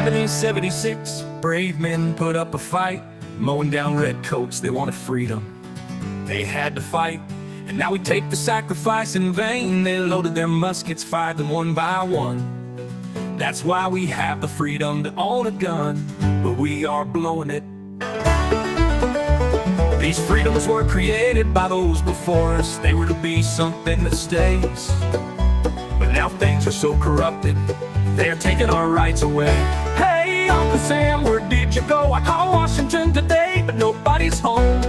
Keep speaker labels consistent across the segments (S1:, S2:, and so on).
S1: 1776, brave men put up a fight, mowing down redcoats, they wanted freedom. They had to fight, and now we take the sacrifice in vain. They loaded their muskets, fired them one by one. That's why we have the freedom to own a gun, but we are blowing it. These freedoms were created by those before us. They were to be something that stays. But now things are so corrupted, they're taking our rights away. Hey, Uncle Sam, where did you go? I called Washington today, but nobody's home.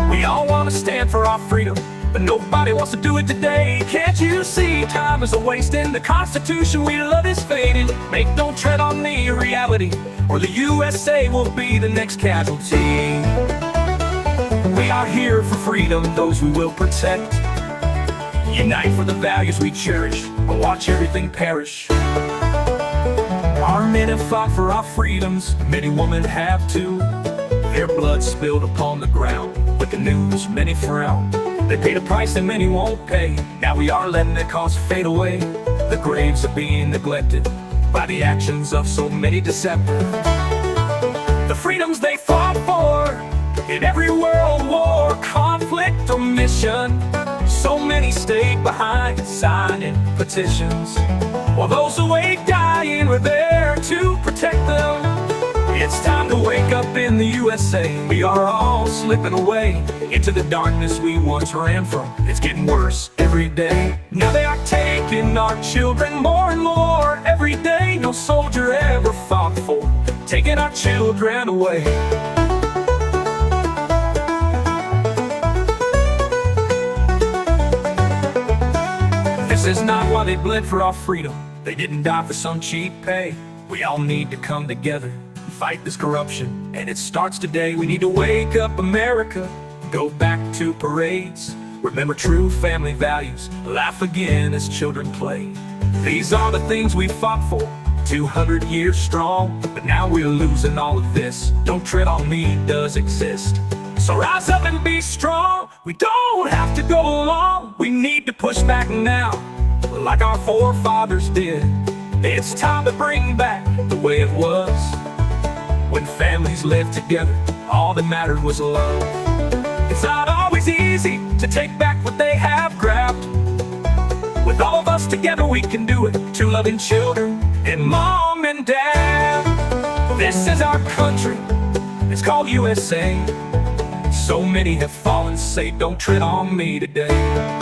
S1: We all want to stand for our freedom, but nobody wants to do it today. Can't you see time is a waste and the Constitution we love is fading? Make no tread on me, reality, or the USA will be the next casualty. We are here for freedom, those we will protect. Unite for the values we cherish, or watch everything perish. Our men have fought for our freedoms, many women have too. Their blood spilled upon the ground, with the news many frown. They paid a price that many won't pay. Now we are letting the cause fade away. The graves are being neglected by the actions of so many deceptive. The freedoms they fought for in every world war, conflict or mission, so many stayed behind signing petitions, while those awake dying were there to protect them. It's time to wake up in the USA. We are all slipping away into the darkness we once ran from. It's getting worse every day. Now they are taking our children more and more every day. No soldier ever fought for taking our children away. This is not why they bled for our freedom. They didn't die for some cheap pay. We all need to come together and fight this corruption, and it starts today. We need to wake up America, go back to parades, remember true family values, laugh again as children play. These are the things we fought for, 200 years strong, but now we're losing all of this. Don't tread on me does exist. So rise up and be strong. We don't have to go along. We need to push back now, like our forefathers did. It's time to bring back the way it was, when families lived together, all that mattered was love. It's not always easy to take back what they have grabbed. With all of us together we can do it, two loving children and mom and dad. This is our country, it's called USA. So many have fallen, say don't tread on me today.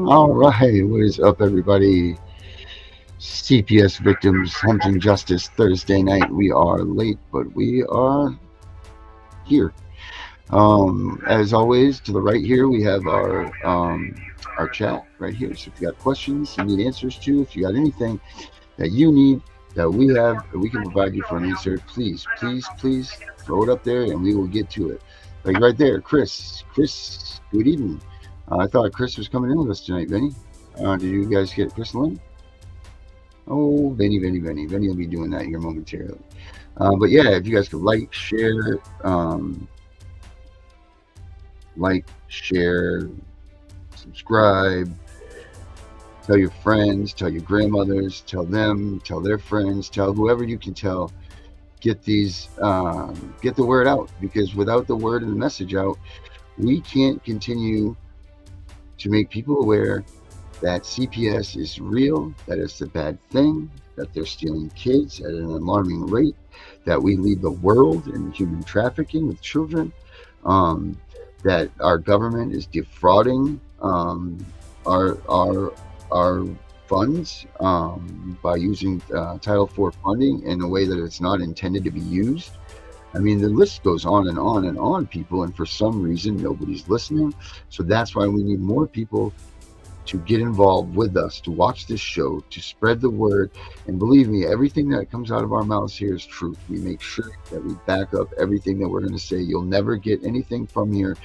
S2: All right, what is up, everybody? CPS Victims Hunting Justice Thursday night. We are late, but we are here. As always, to the right here, we have our chat right here. So if you got questions you need answers to, if you got anything that you need that we have that we can provide you for an answer, please throw it up there and we will get to it. Like right there, Chris. Chris, good evening. I thought Chris was coming in with us tonight, Benny. Did you guys get Chris Lynn? Oh, Benny will be doing that here momentarily. But yeah, if you guys could share, subscribe, tell your friends, tell your grandmothers, tell them, tell their friends, tell whoever you can tell. Get the word out, because without the word and the message out, we can't continue to make people aware that CPS is real, that it's a bad thing, that they're stealing kids at an alarming rate, that we lead the world in human trafficking with children, that our government is defrauding our funds by using Title IV funding in a way that it's not intended to be used. I mean, the list goes on and on and on, people, and for some reason, nobody's listening. So that's why we need more people to get involved with us, to watch this show, to spread the word. And believe me, everything that comes out of our mouths here is truth. We make sure that we back up everything that we're going to say. You'll never get anything from here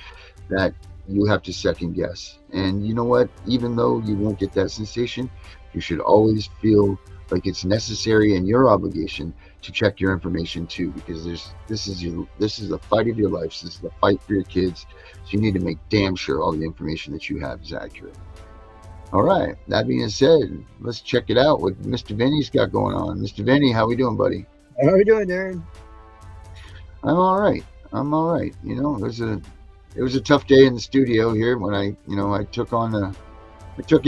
S2: that you have to second guess. And you know what? Even though you won't get that sensation, you should always feel like it's necessary and your obligation to check your information too, because this is the fight of your life. This is the fight for your kids. So you need to make damn sure all the information that you have is accurate. All right. That being said, let's check it out what Mr. Vinny's got going on. Mr. Vinny, how we doing, buddy?
S3: How are you doing, Darren?
S2: I'm all right. I'm all right. You know, it was a tough day in the studio here when I took it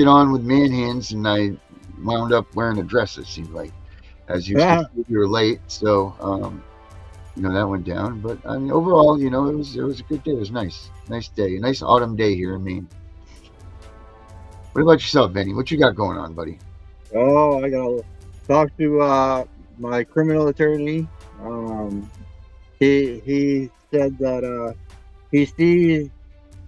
S2: on with man hands, and I wound up wearing a dress. It seemed like, as you said, you were late, so that went down. But I mean, overall, it was a good day. It was nice day, a nice autumn day here in Maine. What about yourself, Benny? What you got going on, buddy?
S3: Oh, I gotta talk to my criminal attorney. He said that he sees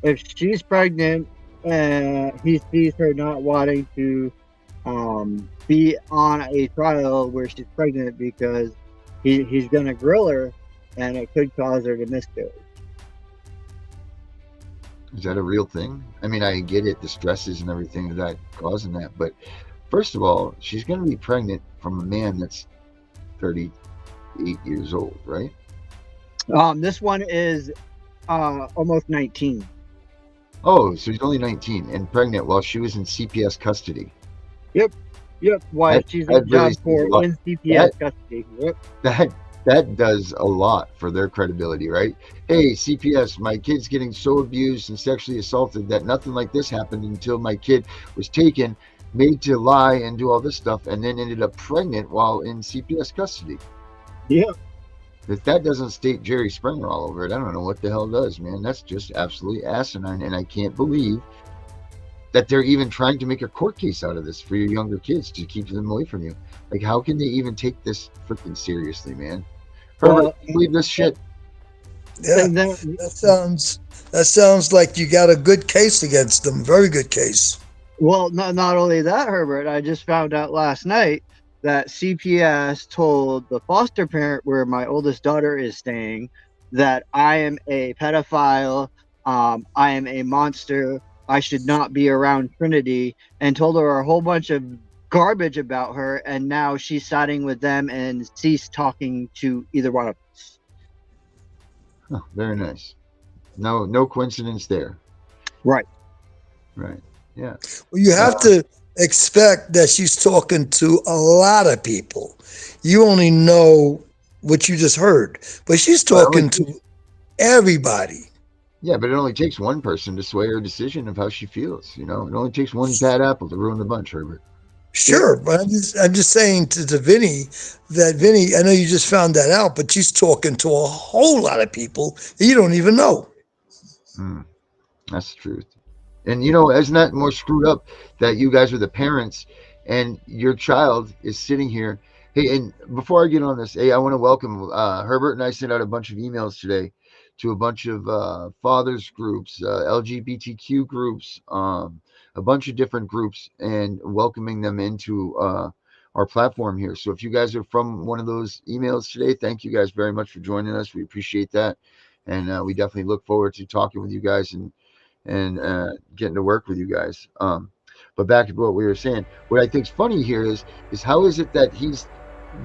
S3: if she's pregnant, he sees her not wanting to be on a trial where she's pregnant because he's gonna grill her, and it could cause her to miscarry.
S2: Is that a real thing? I mean, I get it, the stresses and everything that causing that, but first of all, she's going to be pregnant from a man that's 38 years old, right?
S3: This one is almost 19.
S2: Oh, so he's only 19 and pregnant while she was in CPS custody.
S3: Yep. Why she's in job court in CPS custody. Yep.
S2: That does a lot for their credibility, right? Hey, CPS, my kid's getting so abused and sexually assaulted that nothing like this happened until my kid was taken, made to lie and do all this stuff, and then ended up pregnant while in CPS custody.
S3: Yeah.
S2: If that doesn't state Jerry Springer all over it, I don't know what the hell does, man. That's just absolutely asinine, and I can't believe that they're even trying to make a court case out of this for your younger kids to keep them away from you. Like, how can they even take this freaking seriously, man? Herbert, can you believe this shit?
S4: Yeah, that sounds like you got a good case against them. Very good case.
S3: Well, not only that, Herbert, I just found out last night that CPS told the foster parent where my oldest daughter is staying that I am a pedophile, I am a monster, I should not be around Trinity, and told her a whole bunch of garbage about her, and now she's siding with them and ceased talking to either one of us.
S2: Oh, very nice. No coincidence there.
S3: Right.
S2: Yeah.
S4: Well, you have to expect that she's talking to a lot of people. You only know what you just heard, but she's talking to everybody.
S2: Yeah, but it only takes one person to sway her decision of how she feels. It only takes one bad apple to ruin the bunch, Herbert.
S4: Sure, but I'm just saying to Vinny that Vinny, I know you just found that out, but she's talking to a whole lot of people that you don't even know.
S2: That's the truth. And isn't that more screwed up that you guys are the parents and your child is sitting here? Hey, and before I get on this, hey, I want to welcome Herbert and I sent out a bunch of emails today to a bunch of fathers groups, LGBTQ groups, a bunch of different groups, and welcoming them into our platform here. So if you guys are from one of those emails today, thank you guys very much for joining us. We appreciate that, and we definitely look forward to talking with you guys and getting to work with you guys. But back to what we were saying, what I think is funny here is how is it that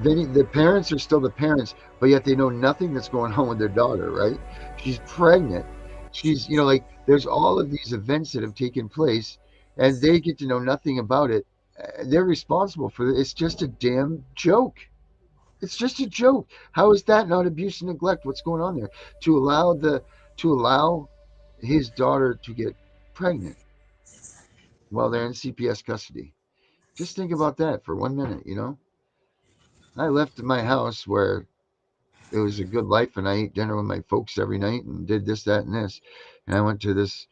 S2: the parents are still the parents, but yet they know nothing that's going on with their daughter, right? She's pregnant. She's, like there's all of these events that have taken place, and they get to know nothing about it. They're responsible for it. It's just a damn joke. It's just a joke. How is that not abuse and neglect? What's going on there? To allow his daughter to get pregnant while they're in CPS custody. Just think about that for 1 minute. I left my house where it was a good life and I ate dinner with my folks every night and did this, that, and this. And I went to this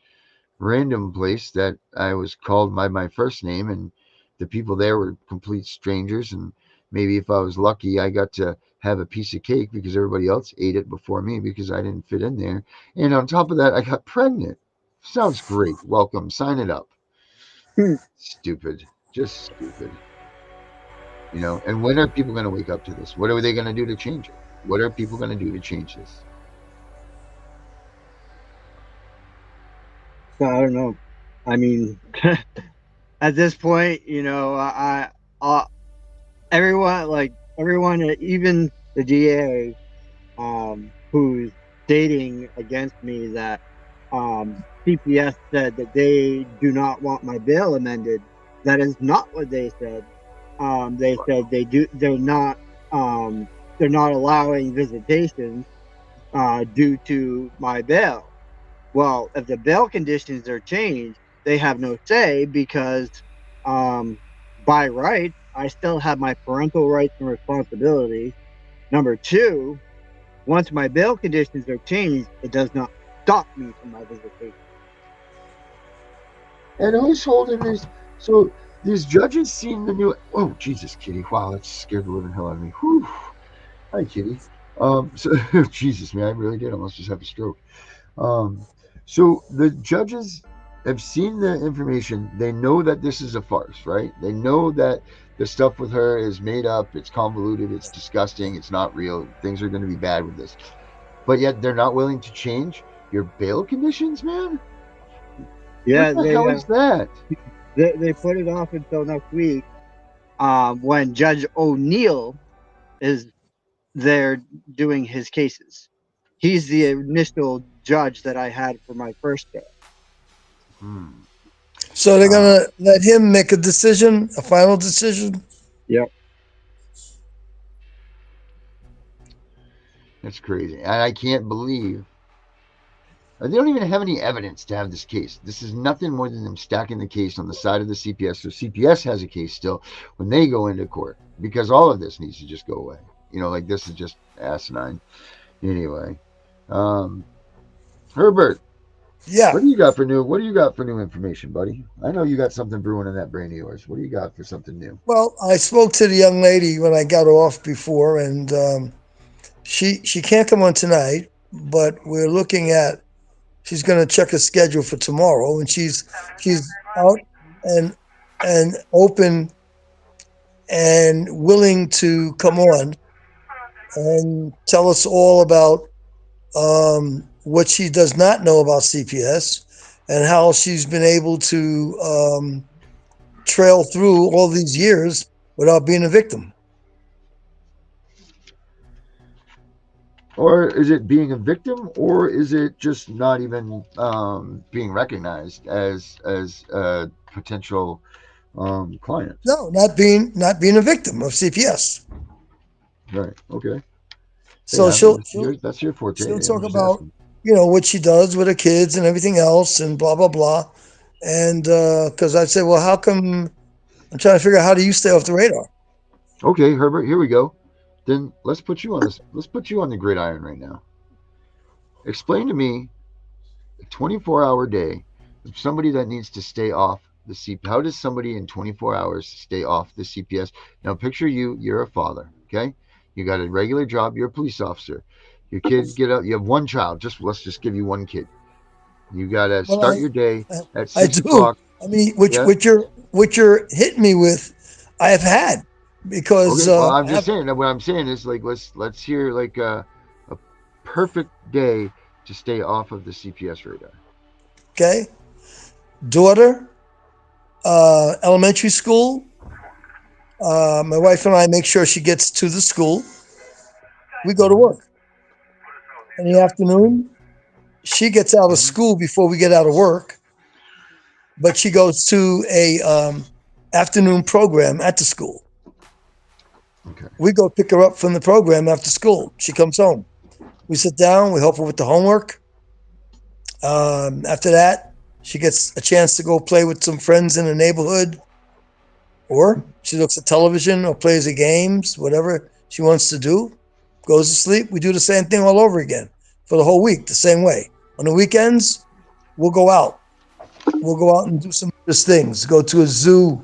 S2: random place that I was called by my first name, and the people there were complete strangers. And maybe if I was lucky, I got to have a piece of cake because everybody else ate it before me because I didn't fit in there. And on top of that, I got pregnant. Sounds great. Welcome. Sign it up. Stupid. Just stupid. And when are people going to wake up to this? What are they going to do to change it? What are people going to do to change this?
S3: So I don't know. I mean, at this point, everyone, even the DA, who's stating against me that CPS said that they do not want my bail amended. That is not what they said. They said they do. They're not. They're not allowing visitations due to my bail. Well, if the bail conditions are changed, they have no say because by right, I still have my parental rights and responsibilities. Number two, once my bail conditions are changed, it does not stop me from my visitation.
S2: And who's holding these? So these judges seen the new. Oh Jesus, Kitty! Wow, that scared the living hell out of me. Whew. Hi, Kitty. So Jesus, man, I really did almost just have a stroke. Um, so the judges have seen the information. They know that this is a farce, right? They know that the stuff with her is made up. It's convoluted. It's disgusting. It's not real. Things are going to be bad with this. But yet they're not willing to change your bail conditions, man.
S3: Yeah,
S2: What the hell is that?
S3: They put it off until next week, when Judge O'Neill is there doing his cases. He's the initial judge that I had for my first case.
S4: So they're gonna let him make a decision, a final decision.
S3: Yep.
S2: That's crazy. And I can't believe they don't even have any evidence to have this case. This is nothing more than them stacking the case on the side of the CPS. So CPS has a case still when they go into court, because all of this needs to just go away. Like this is just asinine. Anyway, Herbert,
S4: Yeah.
S2: what do you got for new information, buddy? I know you got something brewing in that brain of yours. What do you got for something new?
S4: Well, I spoke to the young lady when I got off before, and she can't come on tonight, but we're looking at. She's going to check her schedule for tomorrow, and she's out and open and willing to come on and tell us all about what she does not know about CPS and how she's been able to trail through all these years without being a victim.
S2: Or is it being a victim, or is it just not even being recognized as a potential client?
S4: No, not being a victim of CPS.
S2: Right. Okay.
S4: So
S2: Hey, that's your forte.
S4: she'll
S2: I'm
S4: talk
S2: just
S4: about
S2: asking.
S4: what she does with her kids and everything else and blah blah blah. And because I said, well, how come? I'm trying to figure out how do you stay off the radar?
S2: Okay, Herbert. Here we go. Then let's put you on this. Let's put you on the gridiron right now. Explain to me a 24-hour day somebody that needs to stay off the CPS. How does somebody in 24 hours stay off the CPS? Now, picture you're a father, okay? You got a regular job, you're a police officer. Your kid get up, you have one child, let's just give you one kid. You got to
S4: Well,
S2: start your day at
S4: I
S2: 6
S4: do.
S2: o'clock.
S4: I mean,
S2: Yeah.
S4: which you're hitting me with, I have had because
S2: Okay. Well, I'm
S4: I
S2: just
S4: have,
S2: saying that what I'm saying is like let's hear like a perfect day to stay off of the CPS radar.
S4: okay, daughter, elementary school. My wife and I make sure she gets to the school. We go to
S2: Mm-hmm.
S4: work in the afternoon. She gets out of
S2: Mm-hmm.
S4: school before we get out of work, but she goes to a afternoon program at the school.
S2: Okay.
S4: We go pick her up from the program after school. She comes home. We sit down. We help her with the homework. After that, she gets a chance to go play with some friends in the neighborhood, or she looks at television or plays the games, whatever she wants to do. Goes to sleep. We do the same thing all over again for the whole week, the same way. On the weekends, we'll go out. We'll go out and do some other things. Go to a zoo.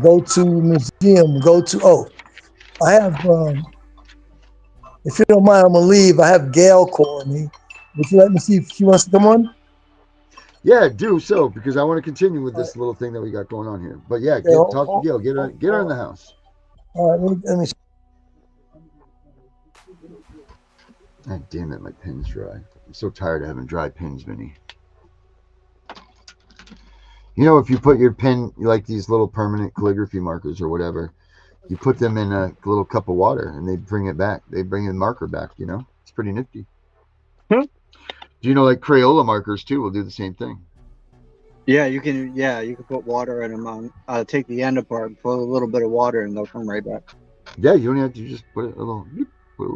S4: Go to a museum. Go to I have. If you don't mind, I'm gonna leave. I have Gail calling me. Would you let me see if she wants to come on?
S2: Yeah, do so because I want to continue with
S4: All right.
S2: this little thing that we got going on here. But yeah,
S4: Okay,
S2: talk to Gil. Get her in the house.
S4: all right, let me.
S2: God damn it, my pen's dry. I'm so tired of having dry pens, Vinny. You know, if you put your pen like these little permanent calligraphy markers or whatever, you put them in a little cup of water and they bring it back. They bring the marker back. You know, it's pretty nifty.
S3: Hmm.
S2: Do you know like Crayola markers too will do the same thing?
S3: Yeah, you can. Yeah, you can put water in them. On take the end apart, put a little bit of water, and they'll come right back.
S2: Yeah, you don't have to just put a little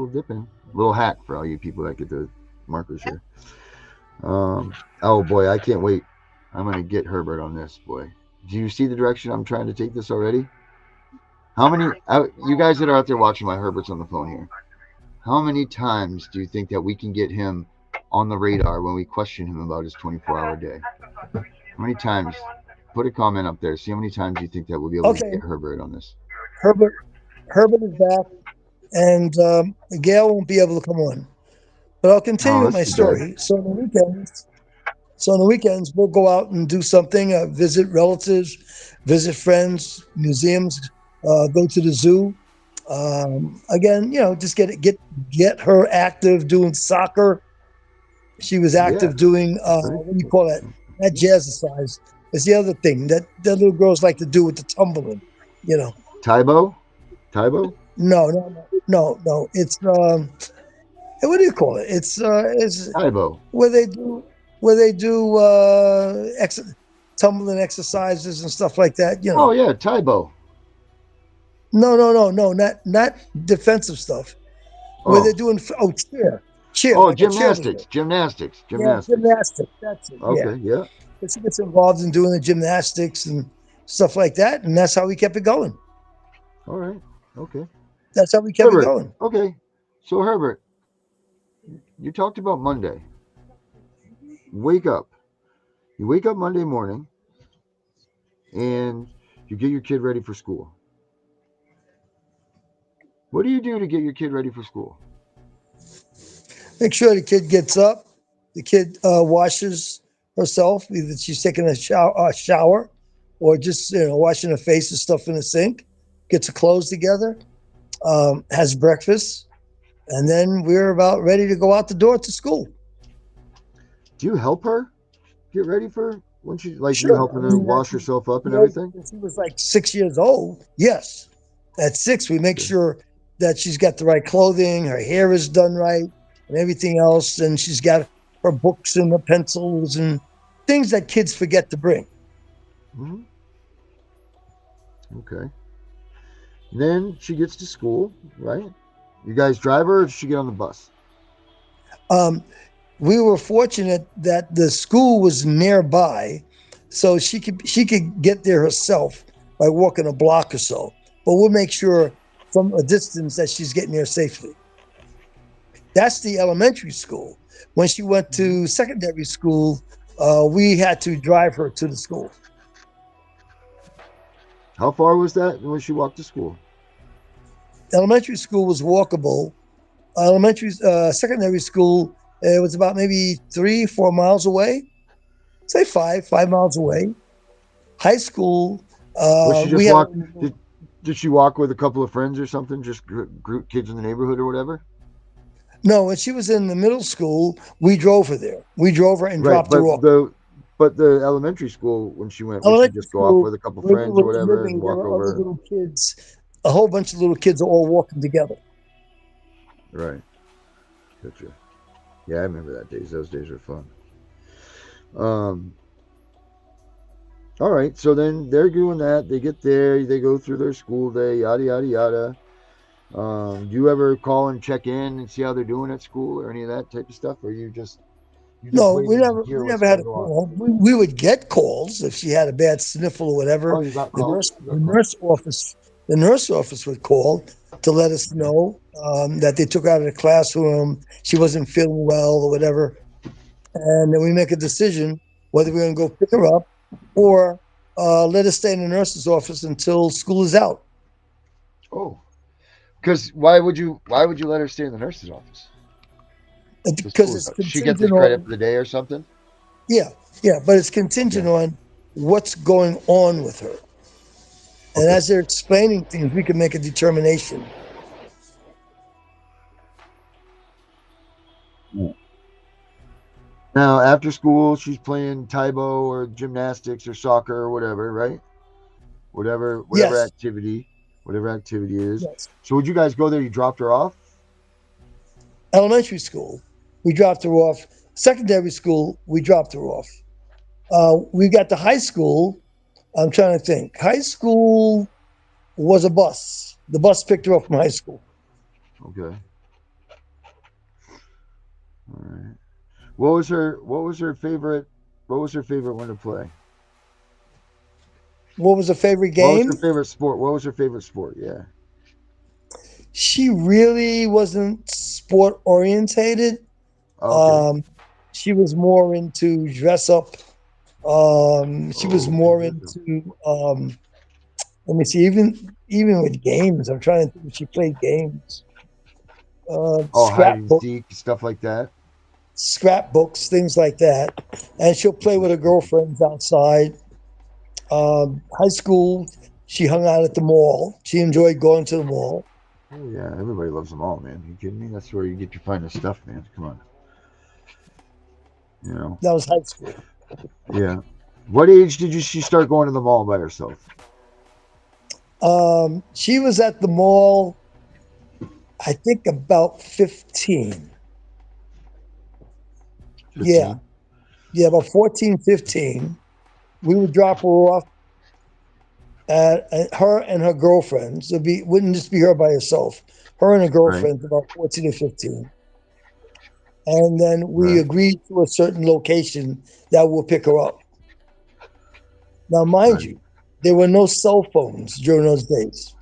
S2: dip in. A little hack for all you people that get the markers here. Oh boy, I can't wait. I'm gonna get Herbert on this, boy. Do you see the direction I'm trying to take this already? How many? You guys that are out there watching, my Herbert's on the phone here. How many times do you think that we can get him on the radar when we question him about his 24-hour day? How many times? Put a comment up there. See how many times you think that we'll be able to
S4: Okay,
S2: get Herbert on this.
S4: Herbert. Herbert is back, and Gail won't be able to come on. But I'll
S2: Oh,
S4: continue with
S2: that's
S4: my
S2: too bad.
S4: story. So on the weekends, we'll go out and do something. Visit relatives, visit friends, museums, go to the zoo. Again, just get her active doing soccer. She was
S2: Yeah,
S4: active doing
S2: right.
S4: what do you call that? Not jazzercise. It's the other thing that little girls like to do with the tumbling. You know,
S2: Tybo, Tybo,
S4: no, no, no, no, no. It's what do you call it? It's
S2: Tybo.
S4: where they do where they do tumbling exercises and stuff like that.
S2: Oh yeah, Tybo.
S4: No, no, no, no, not defensive stuff. Where they're
S2: Oh,
S4: doing cheer
S2: oh,
S4: like a cheerleader. Yeah,
S2: gymnastics.
S4: gymnastics. That's it. Yeah.
S2: Okay, yeah.
S4: But she gets involved in doing the gymnastics and stuff like that, and that's how we kept it going.
S2: All right. Okay.
S4: That's how we kept it
S2: Herbert.
S4: going.
S2: Okay. So Herbert, you talked about Monday. Wake up. You wake up Monday morning and you get your kid ready for school. What do you do to get your kid ready for school?
S4: Make sure the kid gets up. The kid washes herself. Either she's taking a shower or just washing her face and stuff in the sink. Gets her clothes together. Has breakfast, and then we're about ready to go out the door to school.
S2: Do you help her get ready for when she like you
S4: Sure. I
S2: helping her
S4: mean,
S2: wash herself up and everything?
S4: when she was like 6 years old, yes. At 6, we make
S2: Okay.
S4: sure that she's got the right clothing, her hair is done right, and everything else. And she's got her books and the pencils and things that kids forget to bring.
S2: Hmm. Okay. Then she gets to school, right? You guys drive her, or does she get on the bus?
S4: Um, we were fortunate that the school was nearby, so she could get there herself by walking a block or so. But we'll make sure from a distance that she's getting there safely. That's the elementary school. When she went
S2: Hmm.
S4: to secondary school, we had to drive her to the school.
S2: How far was that when she walked to school?
S4: Elementary school was walkable. Secondary school, it was about maybe 3, 4 miles away. Say 5 miles away. High school,
S2: Was she
S4: we
S2: just
S4: had.
S2: walk? Did she walk with a couple of friends or something? Just group kids in the neighborhood or whatever?
S4: No, when she was in the middle school, we drove her there. We drove her and
S2: Right,
S4: dropped her
S2: but
S4: off.
S2: the elementary school when she went, would she
S4: Elementary
S2: just go off
S4: school,
S2: with a couple
S4: where we
S2: friends or
S4: were
S2: whatever and
S4: living, there
S2: walk
S4: were other
S2: over?
S4: little kids. A whole bunch of little kids are all walking together.
S2: Right, gotcha. Yeah, I remember that days. Those days were fun. Um, all right, so then they're doing that. They get there, they go through their school day, yada yada yada. Do you ever call and check in and see how they're doing at school or any of that type of stuff, or you just
S4: No, we
S2: waiting to
S4: never
S2: hear
S4: we
S2: what's
S4: never had
S2: going
S4: a
S2: on?
S4: call. We would get calls if she had a bad sniffle or
S2: Oh,
S4: whatever.
S2: you got
S4: The
S2: calls.
S4: nurse
S2: You
S4: the
S2: got calls.
S4: nurse office the nurse office would call to let us
S2: Okay.
S4: know that they took her out of the classroom. She wasn't feeling well or whatever, and then we make a decision whether we're going to go pick her up or let her stay in the nurse's office until school is out.
S2: Oh, because why would you let her stay in the nurse's office? The
S4: Because
S2: school's
S4: it's
S2: out. She get the
S4: contingent
S2: credit
S4: on.
S2: for the day or something.
S4: Yeah, yeah, but it's contingent
S2: Okay.
S4: on what's going on with her. And
S2: Okay.
S4: as they're explaining things, we can make a determination.
S2: Now after school, she's playing Taibo or gymnastics or soccer or whatever, right? Whatever
S4: Yes,
S2: activity, whatever activity is.
S4: yes.
S2: So would you guys go there? You dropped her off.
S4: Elementary school, we dropped her off. Secondary school, we dropped her off. We got to high school. I'm trying to think. High school was a bus. The bus picked her up from high school.
S2: Okay. All right. What was her favorite? What was her favorite one to play?
S4: What was her favorite
S2: What was her
S4: game?
S2: favorite sport? What was her favorite sport? Yeah.
S4: She really wasn't sport orientated.
S2: Oh, okay.
S4: Um, she was more into dress up. She was
S2: Oh, okay.
S4: more
S2: Good.
S4: into let me see, even with games, I'm trying to think if she played games.
S2: Oh, hide and
S4: Scrapbook,
S2: seek stuff like that.
S4: scrapbooks, things like that. And she'll play
S2: This
S4: with
S2: is
S4: her
S2: cool.
S4: girlfriends outside. High school, she hung out at the mall. She enjoyed going to the mall.
S2: Oh yeah, everybody loves them all, man. You kidding me? That's where you get your finest stuff, man. Come on, you know.
S4: That was high school.
S2: Yeah. What age did she start going to the mall by herself?
S4: She was at the mall, I think about 15. Yeah,
S2: 15.
S4: yeah, about 14, 15. We would drop her off at her and her girlfriends. Wouldn't just be her by herself. Her and her
S2: Right.
S4: girlfriends, about 14 or 15. And then we
S2: Right.
S4: agreed to a certain location that will pick her up. Now, mind
S2: Right.
S4: you, there were no cell phones during those days.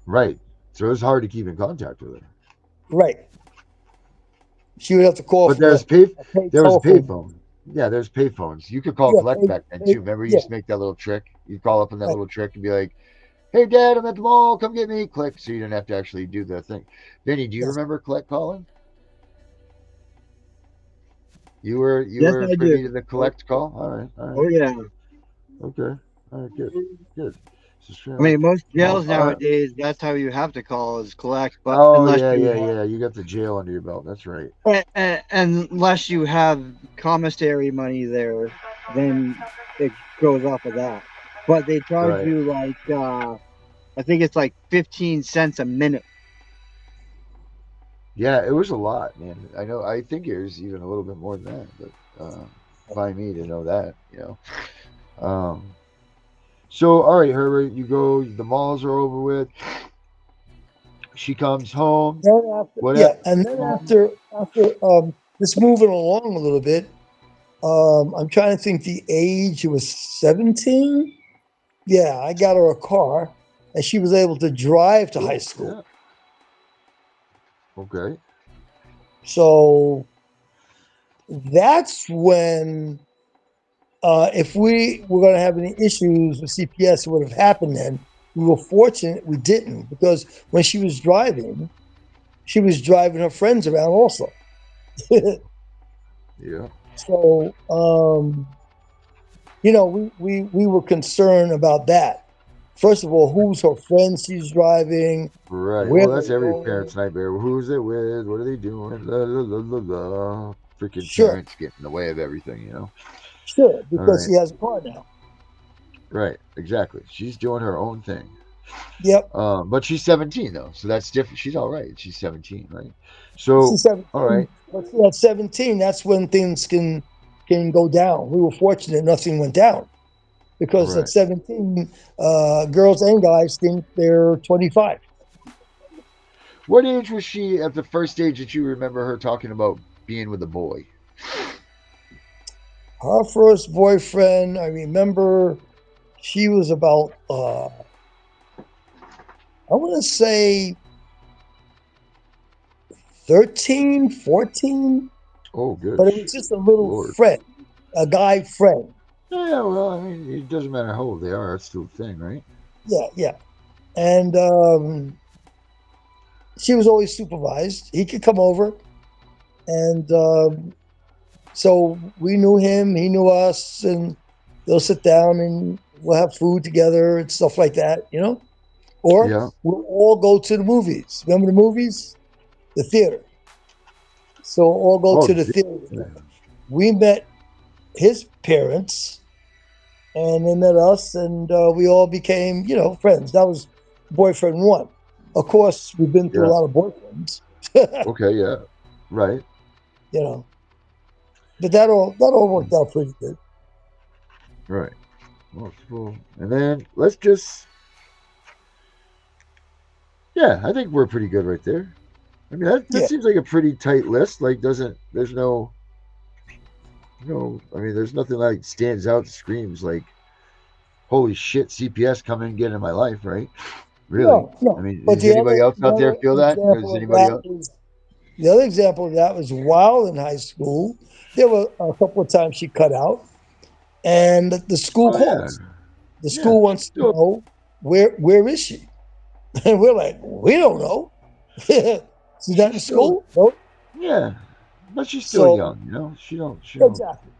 S2: Right. So it was hard to keep in contact with her.
S4: Right. She would have to call
S2: But
S4: from
S2: there's
S4: a paid
S2: there was a
S4: telephone.
S2: payphone. Yeah, there's payphones. You could call
S4: Yeah,
S2: collect back then too. Remember, you
S4: yeah,
S2: used to make that little trick. You'd call up on that
S4: right.
S2: little trick and be like, "Hey, Dad, I'm at the mall. Come get me." Click, so you didn't have to actually do the thing. Vinny, do you
S4: Yes,
S2: remember collect calling? You were
S3: Yes, I
S2: privy
S3: do.
S2: to the
S3: Oh,
S2: collect call. All right, all
S3: oh
S2: right,
S3: yeah.
S2: okay, all right, good, good.
S3: I mean, most
S2: Well,
S3: jails nowadays, that's how you have to call is collect, but
S2: oh
S3: unless
S2: yeah,
S3: you
S2: yeah, yeah. You got the jail under your belt. That's right.
S3: unless you have commissary money there, then it goes off of that. But they charge
S2: Right.
S3: you like I think it's like 15 cents a minute.
S2: Yeah, it was a lot, man. I know. I think it was even a little bit more than that, but by me to know that, you know. So, all right, Herbert, you go. The malls are over with. She comes home.
S4: then after,
S2: What?
S4: yeah, and then after just moving along a little bit, I'm trying to think the age. It was 17. Yeah, I got her a car, and she was able to drive to high
S2: Cool.
S4: school.
S2: Yeah. Okay.
S4: So that's when if we were going to have any issues with CPS, it would have happened then. We were fortunate we didn't, because when she was driving her friends around also.
S2: Yeah.
S4: So, we were concerned about that. First of all, who's her friends she's driving,
S2: Right.
S4: where
S2: Well,
S4: they're
S2: that's every
S4: going.
S2: parent's nightmare. Who's it with? What are they doing? La, la, la, la, la. Freaking
S4: Sure,
S2: parents get in the way of everything, you know?
S4: sure,
S2: All
S4: because
S2: right.
S4: she has a car now.
S2: Right. Exactly. She's doing her own thing.
S4: Yep,
S2: But she's 17 though, so that's different. She's all right. She's 17, right? So,
S4: she's
S2: all
S4: 17.
S2: right.
S4: But see, at 17, that's when things can go down. We were fortunate nothing went down, because at
S2: Right.
S4: 17, girls and guys think they're 25.
S2: What age was she at the first age that you remember her talking about being with a boy?
S4: Her first boyfriend, I remember, she was about, I want to say 13, 14,
S2: Oh, good
S4: but it was just a little
S2: lord.
S4: friend, a guy friend.
S2: Yeah, well, I mean, it doesn't matter how old they are. It's still a thing, right?
S4: Yeah, yeah. And she was always supervised. He could come over. And so we knew him, he knew us, and they'll sit down and we'll have food together and stuff like that. Or
S2: Yeah.
S4: we'll all go to the movies. Remember the movies? The theater. So all go
S2: Oh,
S4: to the theater.
S2: yeah.
S4: We met his parents, and they met us, and we all became, friends. That was boyfriend one. Of course, we've been through a
S2: Yeah.
S4: lot of boyfriends,
S2: Okay. Yeah. Right.
S4: you know, but that all worked out pretty good.
S2: Right. Multiple. And then let's just. Yeah, I think we're pretty good right there. I mean, that
S4: Yeah,
S2: seems like a pretty tight list. Like, doesn't there's I mean, there's nothing like stands out, screams like, holy shit, CPS come in and get in my life, right? Really?
S4: no,
S2: I
S4: no.
S2: mean,
S4: But
S2: does anybody else out there feel that? Does anybody else?
S4: the other example of that was while in high school, there were a couple of times she cut out, and the school
S2: Oh yeah,
S4: calls. The
S2: yeah.
S4: school
S2: She's
S4: wants to
S2: still,
S4: know where is she, and we're like, we don't know. She's not in
S2: she's still,
S4: school. Nope.
S2: yeah. But she's still
S4: So
S2: young, you know. She don't.
S4: exactly.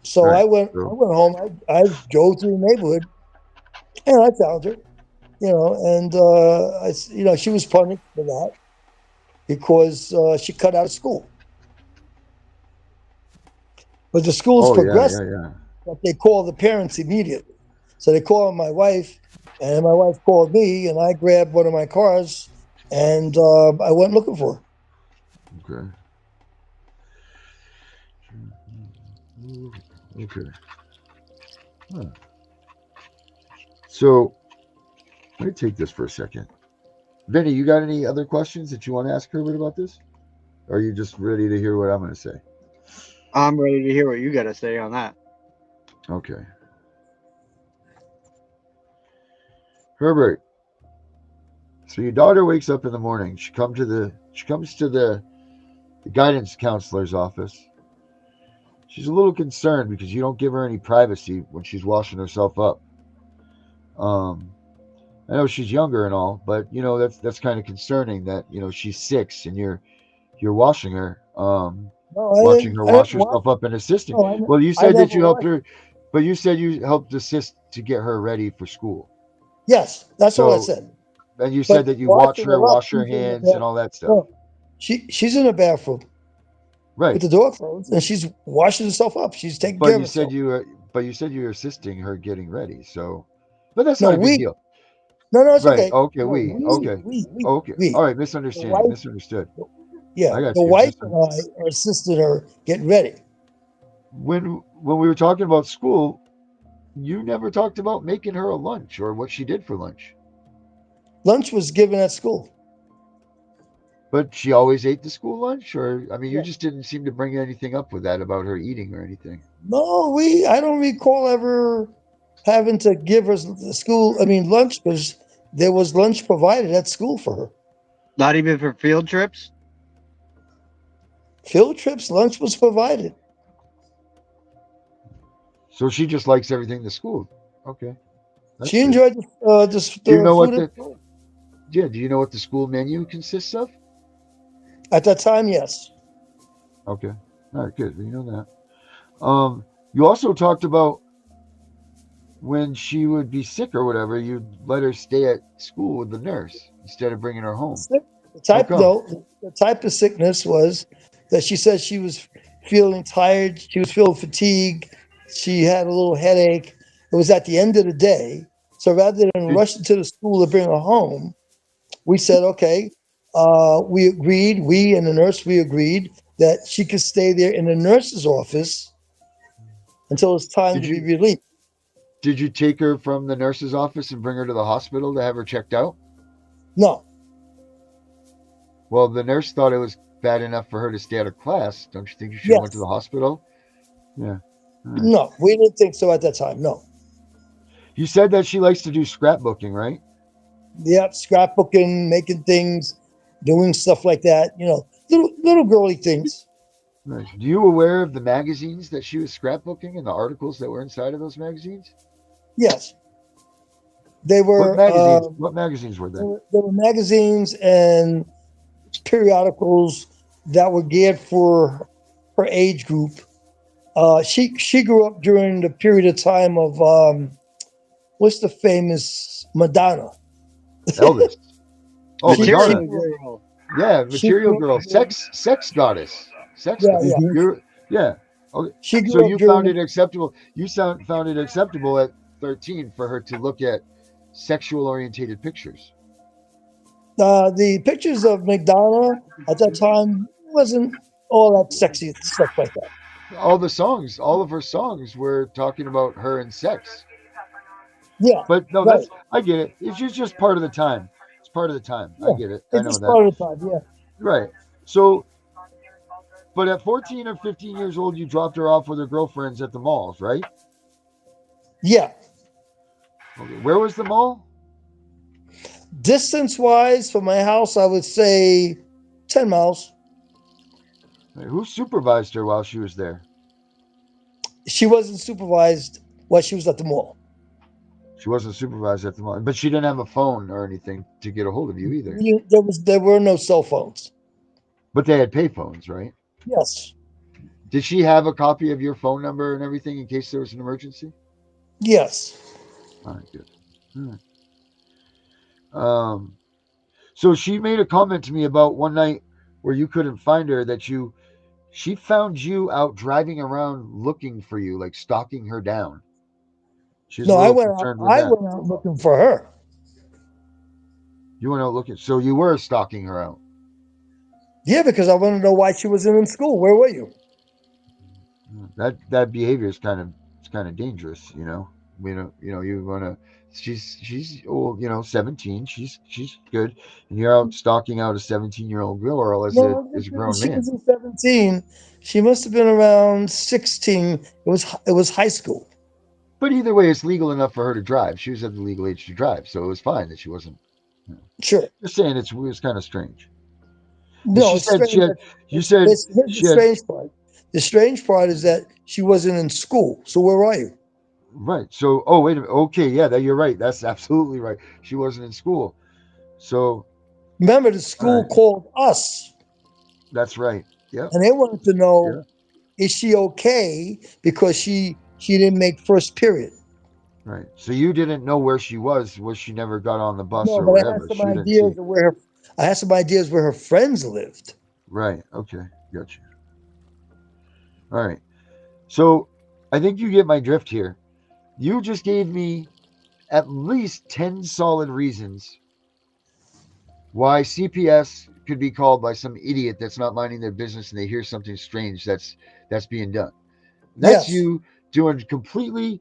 S4: So
S2: Right.
S4: I went. I
S2: So,
S4: went home. I drove to the neighborhood, and I found her. And she was punished for that because she cut out of school. But the school's
S2: oh yeah, yeah,
S4: progressive,
S2: yeah.
S4: but they call the parents immediately. So they called my wife, and my wife called me, and I grabbed one of my cars, and I went looking for her.
S2: Okay. Okay. Huh. So let me take this for a second. Vinny, you got any other questions that you want to ask Herbert about this? Or are you just ready to hear what I'm going to say?
S3: I'm ready to hear what you got to say on that.
S2: Okay. Herbert, so your daughter wakes up in the morning. She comes to the guidance counselor's office. She's a little concerned because you don't give her any privacy when she's washing herself up. Um, I know she's younger and all, but that's kind of concerning that she's 6 and you're washing her,
S4: No,
S2: watching her
S4: I
S2: wash
S4: didn't watch.
S2: herself up and assisting.
S4: No,
S2: Well, you
S4: I
S2: said that
S4: never
S2: you helped
S4: watched.
S2: her, but you said you helped assist to get her ready for school.
S4: Yes, that's all I
S2: So,
S4: said.
S2: and you said
S4: But
S2: that you watch
S4: watching
S2: her
S4: her up,
S2: wash her
S4: she's in the
S2: hands and
S4: bath.
S2: all that stuff.
S4: No, she's in the bathroom with
S2: Right.
S4: the door closed, and she's washing herself up. She's taking
S2: But
S4: care of
S2: you said
S4: herself.
S2: you were, but you said you were assisting her getting ready. So, but that's
S4: No,
S2: not a big deal.
S4: no, it's
S2: Right.
S4: okay.
S2: Okay.
S4: No,
S2: Okay.
S4: we.
S2: All right.
S4: The
S2: Misunderstanding.
S4: wife,
S2: Misunderstood.
S4: yeah,
S2: I got
S4: the
S2: you.
S4: wife and I are assisting her get ready.
S2: When we were talking about school, you never talked about making her a lunch or what she did for lunch.
S4: Lunch was given at school.
S2: But she always ate the school lunch, or I mean, you
S4: Yeah.
S2: just didn't seem to bring anything up with that about her eating or anything.
S4: No, I don't recall ever having to give her school. I mean, lunch, because there was lunch provided at school for her.
S3: Not even for field trips.
S4: Field trips, lunch was provided.
S2: So she just likes everything the school. Okay, that's
S4: She
S2: good.
S4: enjoyed
S2: Do you
S4: the
S2: know what
S4: food at
S2: the
S4: school.
S2: yeah? Do you know what the school menu consists of?
S4: At that time, yes.
S2: Okay, all right, good. You know that. You also talked about when she would be sick or whatever, you'd let her stay at school with the nurse instead of bringing her home.
S4: The
S2: How
S4: type
S2: come?
S4: though, the type of sickness was that she said she was feeling tired, she was feeling fatigued, she had a little headache. It was at the end of the day. So rather than
S2: Did
S4: rush into the school to bring her home, we said, okay, we agreed, we and the nurse, we agreed that she could stay there in the nurse's office until it's time
S2: did
S4: to be
S2: you
S4: released.
S2: did you take her from the nurse's office and bring her to the hospital to have her checked out?
S4: No,
S2: Well, the nurse thought it was bad enough for her to stay out of class. Don't you think you should have went to the
S4: yes,
S2: hospital? Yeah. All right.
S4: no, we didn't think so at that time. No.
S2: You said that she likes to do scrapbooking, right?
S4: Yep, scrapbooking, making things, doing stuff like that. Little girly things.
S2: Right. Do you aware of the magazines that she was scrapbooking and the articles that were inside of those magazines?
S4: Yes, they
S2: What
S4: were.
S2: magazines? What magazines were they?
S4: There were magazines and periodicals that were geared for her age group. She grew up during the period of time of what's the famous Madonna.
S2: Elvis. Oh,
S4: She she
S3: Material
S2: Madonna.
S4: grew up,
S3: Girl.
S2: Yeah,
S4: she
S2: Material
S4: grew up
S2: Girl,
S4: during,
S2: sex goddess, sex
S4: yeah,
S2: god.
S4: yeah.
S3: Hmm.
S2: You're yeah. Okay.
S4: She
S2: So
S4: grew up
S2: you found
S4: during
S2: it acceptable. Found it acceptable at 13 for her to look at sexual orientated pictures.
S4: the pictures of Madonna at that time wasn't all that sexy stuff like that.
S2: All the songs, all of her songs were talking about her and sex.
S4: Yeah,
S2: But no,
S4: right.
S2: that's I get it. It's just part of the time. It's part of the time. I
S4: Yeah,
S2: get it. I
S4: it's
S2: know
S4: just
S2: that.
S4: part of the time. Yeah.
S2: Right. So, but at 14 or 15 years old, you dropped her off with her girlfriends at the malls, right?
S4: Yeah.
S2: Okay. Where was the mall?
S4: Distance wise from my house, I would say 10 miles.
S2: Who supervised her while she was there?
S4: She wasn't supervised while she was at the mall.
S2: She wasn't supervised at the mall, but she didn't have a phone or anything to get a hold of you either.
S4: There were no cell phones.
S2: But they had payphones, right?
S4: Yes.
S2: Did she have a copy of your phone number and everything in case there was an emergency?
S4: Yes.
S2: All right, good. All right. Um, so she made a comment to me about one night where you couldn't find her that she found you out driving around looking for you, like stalking her down. She was
S4: No,
S2: a little concerned with
S4: I
S2: that.
S4: went out looking for her.
S2: You went out looking, so you were stalking her out.
S4: Yeah, because I wanted to know why she wasn't in school. Where were you?
S2: That behavior is kind of dangerous, you know. You wanna. She's old, 17. She's good, and you're out stalking out a 17-year-old girl
S4: No,
S2: as a grown
S4: she
S2: man.
S4: wasn't 17. She must have been around 16. It was high school.
S2: But either way, it's legal enough for her to drive. She was at the legal age to drive, so it was fine that she wasn't. You know.
S4: Sure.
S2: Just saying, it was kind of strange. And
S4: No,
S2: she
S4: it's
S2: said she
S4: strange.
S2: had. You said
S4: Here's the
S2: she had.
S4: strange part. The strange part is that she wasn't in school. So where are you?
S2: Right. So, oh wait a minute. Okay, yeah, that you're right. That's absolutely right. She wasn't in school. So,
S4: Remember, the
S2: all
S4: school
S2: right,
S4: called us
S2: that's right. Yep.
S4: and they wanted to know,
S2: Yeah.
S4: is she okay because she didn't make first period.
S2: Right. So you didn't know where she was. Was she never got on the bus
S4: No,
S2: or
S4: but I had
S2: whatever?
S4: some
S2: She didn't
S4: ideas
S2: see.
S4: of where I had some ideas where her friends lived.
S2: Right. Okay. Gotcha. All right. So I think you get my drift here. You just gave me at least 10 solid reasons why CPS could be called by some idiot that's not minding their business and they hear something strange that's being done. That's
S4: Yes.
S2: you doing completely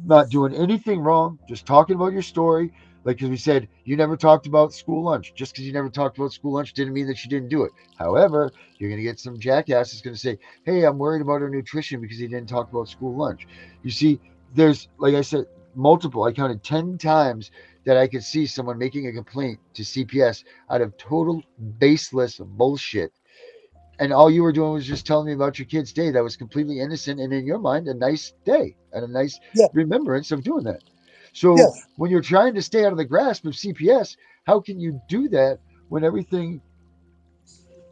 S2: not doing anything wrong, just talking about your story. Like, because we said, you never talked about school lunch. Just because you never talked about school lunch didn't mean that you didn't do it. However, you're going to get some jackass that's going to say, hey, I'm worried about her nutrition because he didn't talk about school lunch. You see, there's, like I said, multiple, I counted 10 times that I could see someone making a complaint to CPS out of total baseless bullshit And all you were doing was just telling me about your kid's day that was completely innocent and in your mind a nice day and a nice
S4: Yeah,
S2: remembrance of doing that. So
S4: yes,
S2: when you're trying to stay out of the grasp of CPS, how can you do that when everything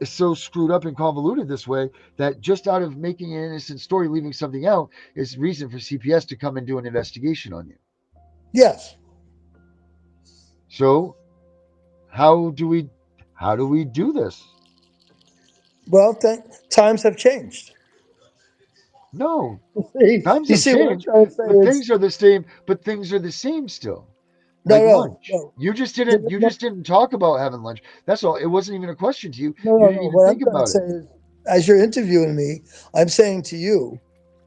S2: is so screwed up and convoluted this way that just out of making an innocent story, leaving something out is reason for CPS to come and do an investigation on you?
S4: yes.
S2: So how do we how do we do this?
S4: Well, times have changed.
S2: No,
S4: See,
S2: times
S4: you
S2: have
S4: see what I'm
S2: changed,
S4: trying to say
S2: but
S4: is
S2: things are the same. But things are the same still.
S4: no,
S2: Like
S4: no,
S2: lunch.
S4: no,
S2: You just
S4: no,
S2: didn't
S4: no,
S2: you
S4: no,
S2: just didn't talk about having lunch. That's all. It wasn't even a question to you.
S4: no,
S2: You
S4: no,
S2: didn't
S4: no.
S2: even
S4: What I'm
S2: think
S4: trying to
S2: about
S4: say
S2: it.
S4: is, as you're interviewing me, I'm saying to you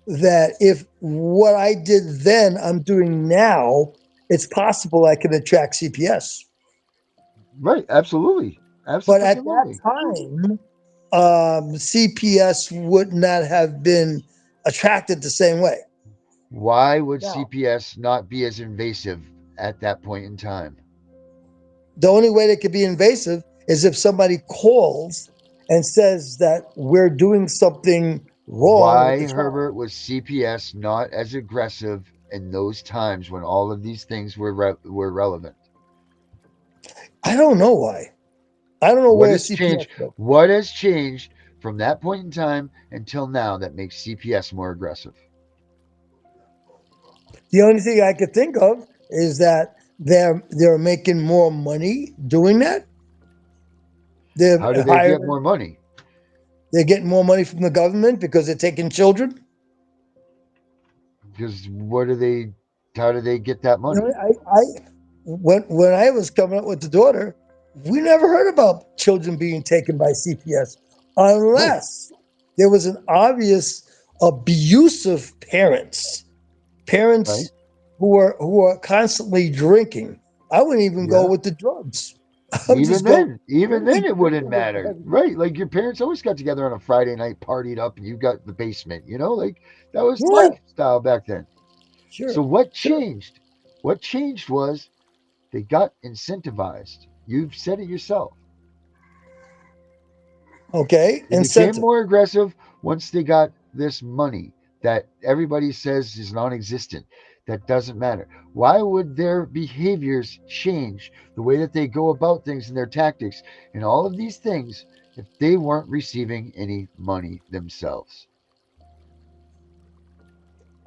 S4: that if what I did then I'm doing now, it's possible I can attract CPS.
S2: Right, absolutely.
S4: But at that
S2: Absolutely.
S4: time, CPS would not have been attracted the same way.
S2: Why would
S4: Now,
S2: CPS not be as invasive at that point in time?
S4: the only way they could be invasive is if somebody calls and says that we're doing something wrong with
S2: Why,
S4: the child.
S2: Herbert, was CPS not as aggressive in those times when all of these things were relevant?
S4: I don't know why. I don't know
S2: What
S4: where
S2: has
S4: CPS
S2: changed?
S4: was.
S2: What has changed from that point in time until now that makes CPS more aggressive?
S4: The only thing I could think of is that they're making more money doing that. They're
S2: How do they get
S4: hiring.
S2: more money?
S4: They're getting more money from the government because they're taking children.
S2: Because what do they? How do they get that
S4: You know,
S2: money?
S4: when I was coming up with the daughter, we never heard about children being taken by CPS
S2: Right,
S4: unless there was an obvious abusive
S2: right.
S4: parents who are constantly drinking. I wouldn't even go
S2: Yeah.
S4: with the drugs. I would just go
S2: Even then,
S4: crazy
S2: it wouldn't
S4: drinking with the
S2: matter,
S4: heavy.
S2: right? Like your parents always got together on a Friday night, partied up, and you got the basement. Like that was the
S4: Yeah,
S2: lifestyle back then. So
S4: sure,
S2: what
S4: sure.
S2: changed? What changed was they got incentivized. You've said it yourself.
S4: Okay,
S2: They became
S4: incentive.
S2: more aggressive once they got this money that everybody says is non existent, that doesn't matter. Why would their behaviors change, the way that they go about things and their tactics and all of these things, if they weren't receiving any money themselves?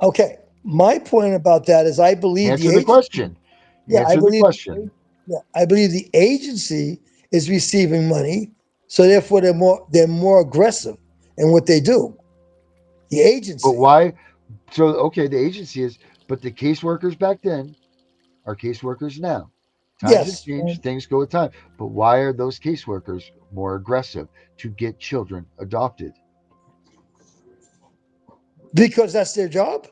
S4: Okay, my point about that is I believe the
S2: Answer the
S4: agency.
S2: question.
S4: Yeah, I
S2: Answer the
S4: believe
S2: question.
S4: yeah, I believe the agency is receiving money, so therefore they're more aggressive in what they do. The
S2: But
S4: agency.
S2: why? So, okay, the agency is, but the caseworkers back then are caseworkers now. Times have
S4: Yes,
S2: changed, things go with time. But why are those caseworkers more aggressive to get children adopted?
S4: because that's their job.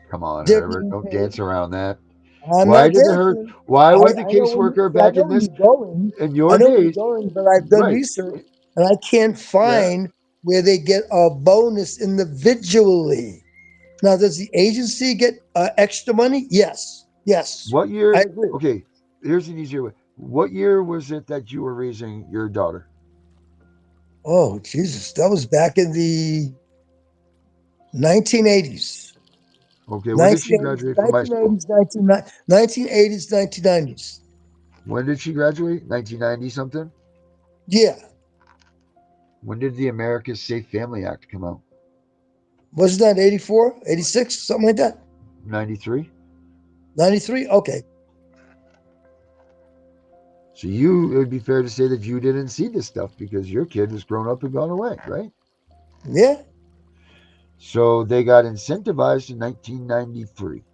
S2: Come on,
S4: They're
S2: Herbert,
S4: being
S2: don't
S4: paid.
S2: dance around that.
S4: I'm
S2: Why
S4: not
S2: did the Her-
S4: dancing.
S2: why would the
S4: I know when you
S2: caseworker
S4: see, I
S2: back
S4: know
S2: in
S4: where
S2: this
S4: you're going.
S2: in
S4: I
S2: your
S4: know where you're
S2: days?
S4: going, but I've done
S2: Right.
S4: research and I can't
S2: Yeah.
S4: find where they get a bonus individually. Now, does the agency get extra money? Yes, yes,
S2: What
S4: I
S2: year?
S4: agree.
S2: Okay, here's an easier way. What year was it that you were raising your daughter?
S4: Oh, Jesus, that was back in the 1980s.
S2: Okay, when did she
S4: 1980s,
S2: graduate from high school?
S4: 1980s, 1980s, 1990s.
S2: When did she graduate? 1990 something?
S4: Yeah.
S2: When did the America's Safe Family Act come out?
S4: Wasn't that 84, 86, something like that?
S2: 93?
S4: 93? Okay.
S2: So it would be fair to say that you didn't see this stuff because your kid was grown up and gone away, right?
S4: Yeah.
S2: So they got incentivized in 1993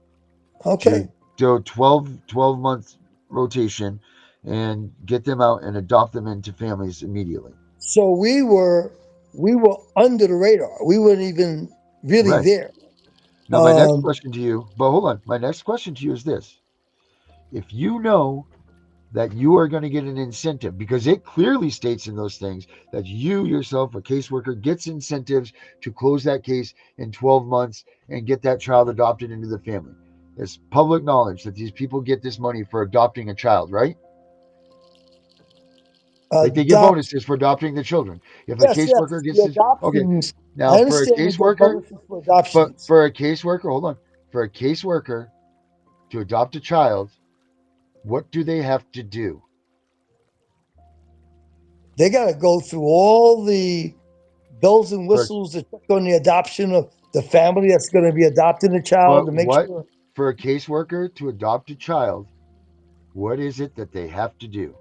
S2: to
S4: Okay.
S2: do 12 month rotation and get them out and adopt them into families immediately.
S4: So we were under the radar. We weren't even really
S2: Right.
S4: there.
S2: Now, my next
S4: Um,
S2: question to you, but hold on. My next question to you is this. If you know that you are going to get an incentive because it clearly states in those things that you yourself, a caseworker, gets incentives to close that case in 12 months and get that child adopted into the family. It's public knowledge that these people get this money for adopting a child, right? Like they get
S4: Adopt.
S2: bonuses for adopting the children. If a
S4: Yes,
S2: caseworker
S4: yes.
S2: gets
S4: The
S2: this, okay.
S4: adoptions. I
S2: Now for a
S4: understand they get
S2: caseworker,
S4: bonuses for
S2: but
S4: adoptions.
S2: for a caseworker, hold on. For a caseworker to adopt a child, what do they have to do?
S4: They got to go through all the bells and
S2: For
S4: whistles to check on the adoption of the family that's going to be adopting the child to
S2: but
S4: make
S2: what
S4: sure.
S2: for a caseworker to adopt a child, what is it that they have to do?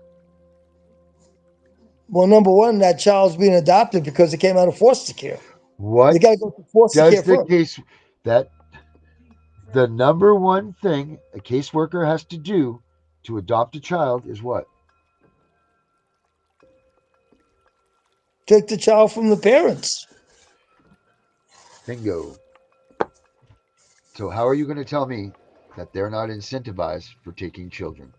S4: Well, number one, that child's being adopted because it came out of foster care. They
S2: What
S4: got to go through foster
S2: does
S4: care
S2: the
S4: first.
S2: case that the number one thing a caseworker has to do to adopt a child is what?
S4: Take the child from the parents.
S2: Bingo. So how are you going to tell me that they're not incentivized for taking children?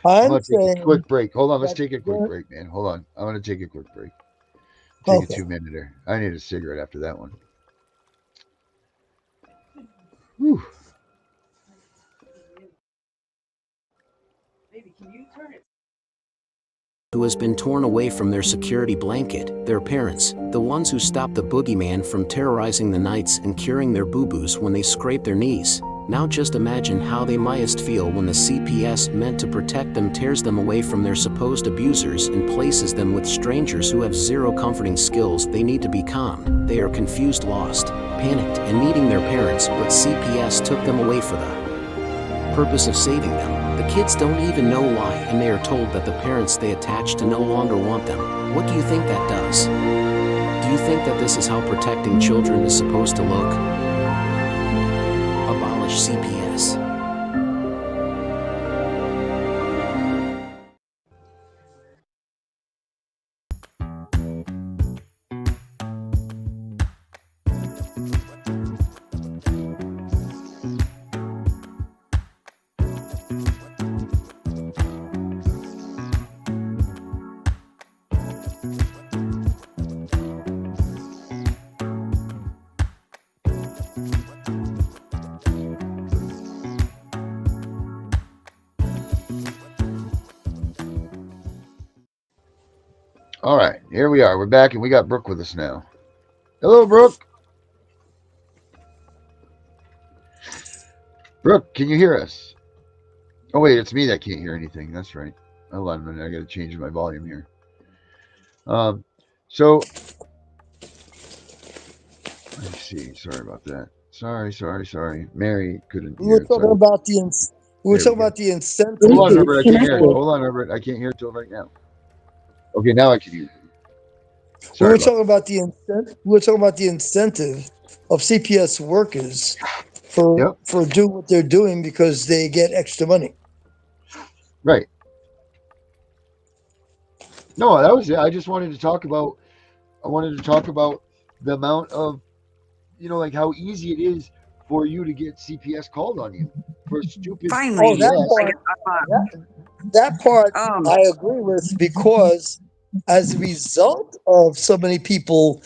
S2: I'm
S4: I'm
S2: going to take a
S4: saying
S2: quick break. Hold on, let's
S4: that
S2: take a quick break, man. Hold on. I'm going to take a quick break. Take a
S4: okay.
S2: 2-minute. I need a cigarette after that one. Whew.
S5: Who has been torn away from their security blanket, their parents, the ones who stopped the boogeyman from terrorizing the nights and curing their boo-boos when they scrape their knees. Now just imagine how they mightest feel when the CPS meant to protect them tears them away from their supposed abusers and places them with strangers who have zero comforting skills. They need to be calm. They are confused, lost, panicked, and needing their parents, but CPS took them away for the purpose of saving them. The kids don't even know why, and they are told that the parents they attach to no longer want them. What do you think that does? Do you think that this is how protecting children is supposed to look? Abolish CPS.
S2: All right, here we are. We're back, and we got Brooke with us now. Hello, Brooke. Brooke, can you hear us? Oh wait, it's me that can't hear anything. That's right. Hold on a minute. I got to change my volume here. So let's see. Sorry about that. Sorry. Mary couldn't
S4: We were
S2: hear it.
S4: talking
S2: So
S4: about
S2: there we go.
S4: the incentive.
S2: Hold on, Herbert. I can't hear it. Hold on, Herbert. I can't hear it till right now. Okay, now I can hear you.
S4: We
S2: Sorry
S4: were
S2: about
S4: talking about the incentive. We were talking about the incentive of CPS workers
S2: that. Yep.
S4: for doing what they're doing because they get extra money.
S2: Right. No, that was it. I just wanted to talk about. I wanted to talk about the amount of, like how easy it is for you to get CPS called on you for stupid
S4: Oh,
S6: Finally,
S4: that
S2: BS.
S6: I
S4: part.
S6: get
S4: That part
S6: um
S4: I agree with because as a result of so many people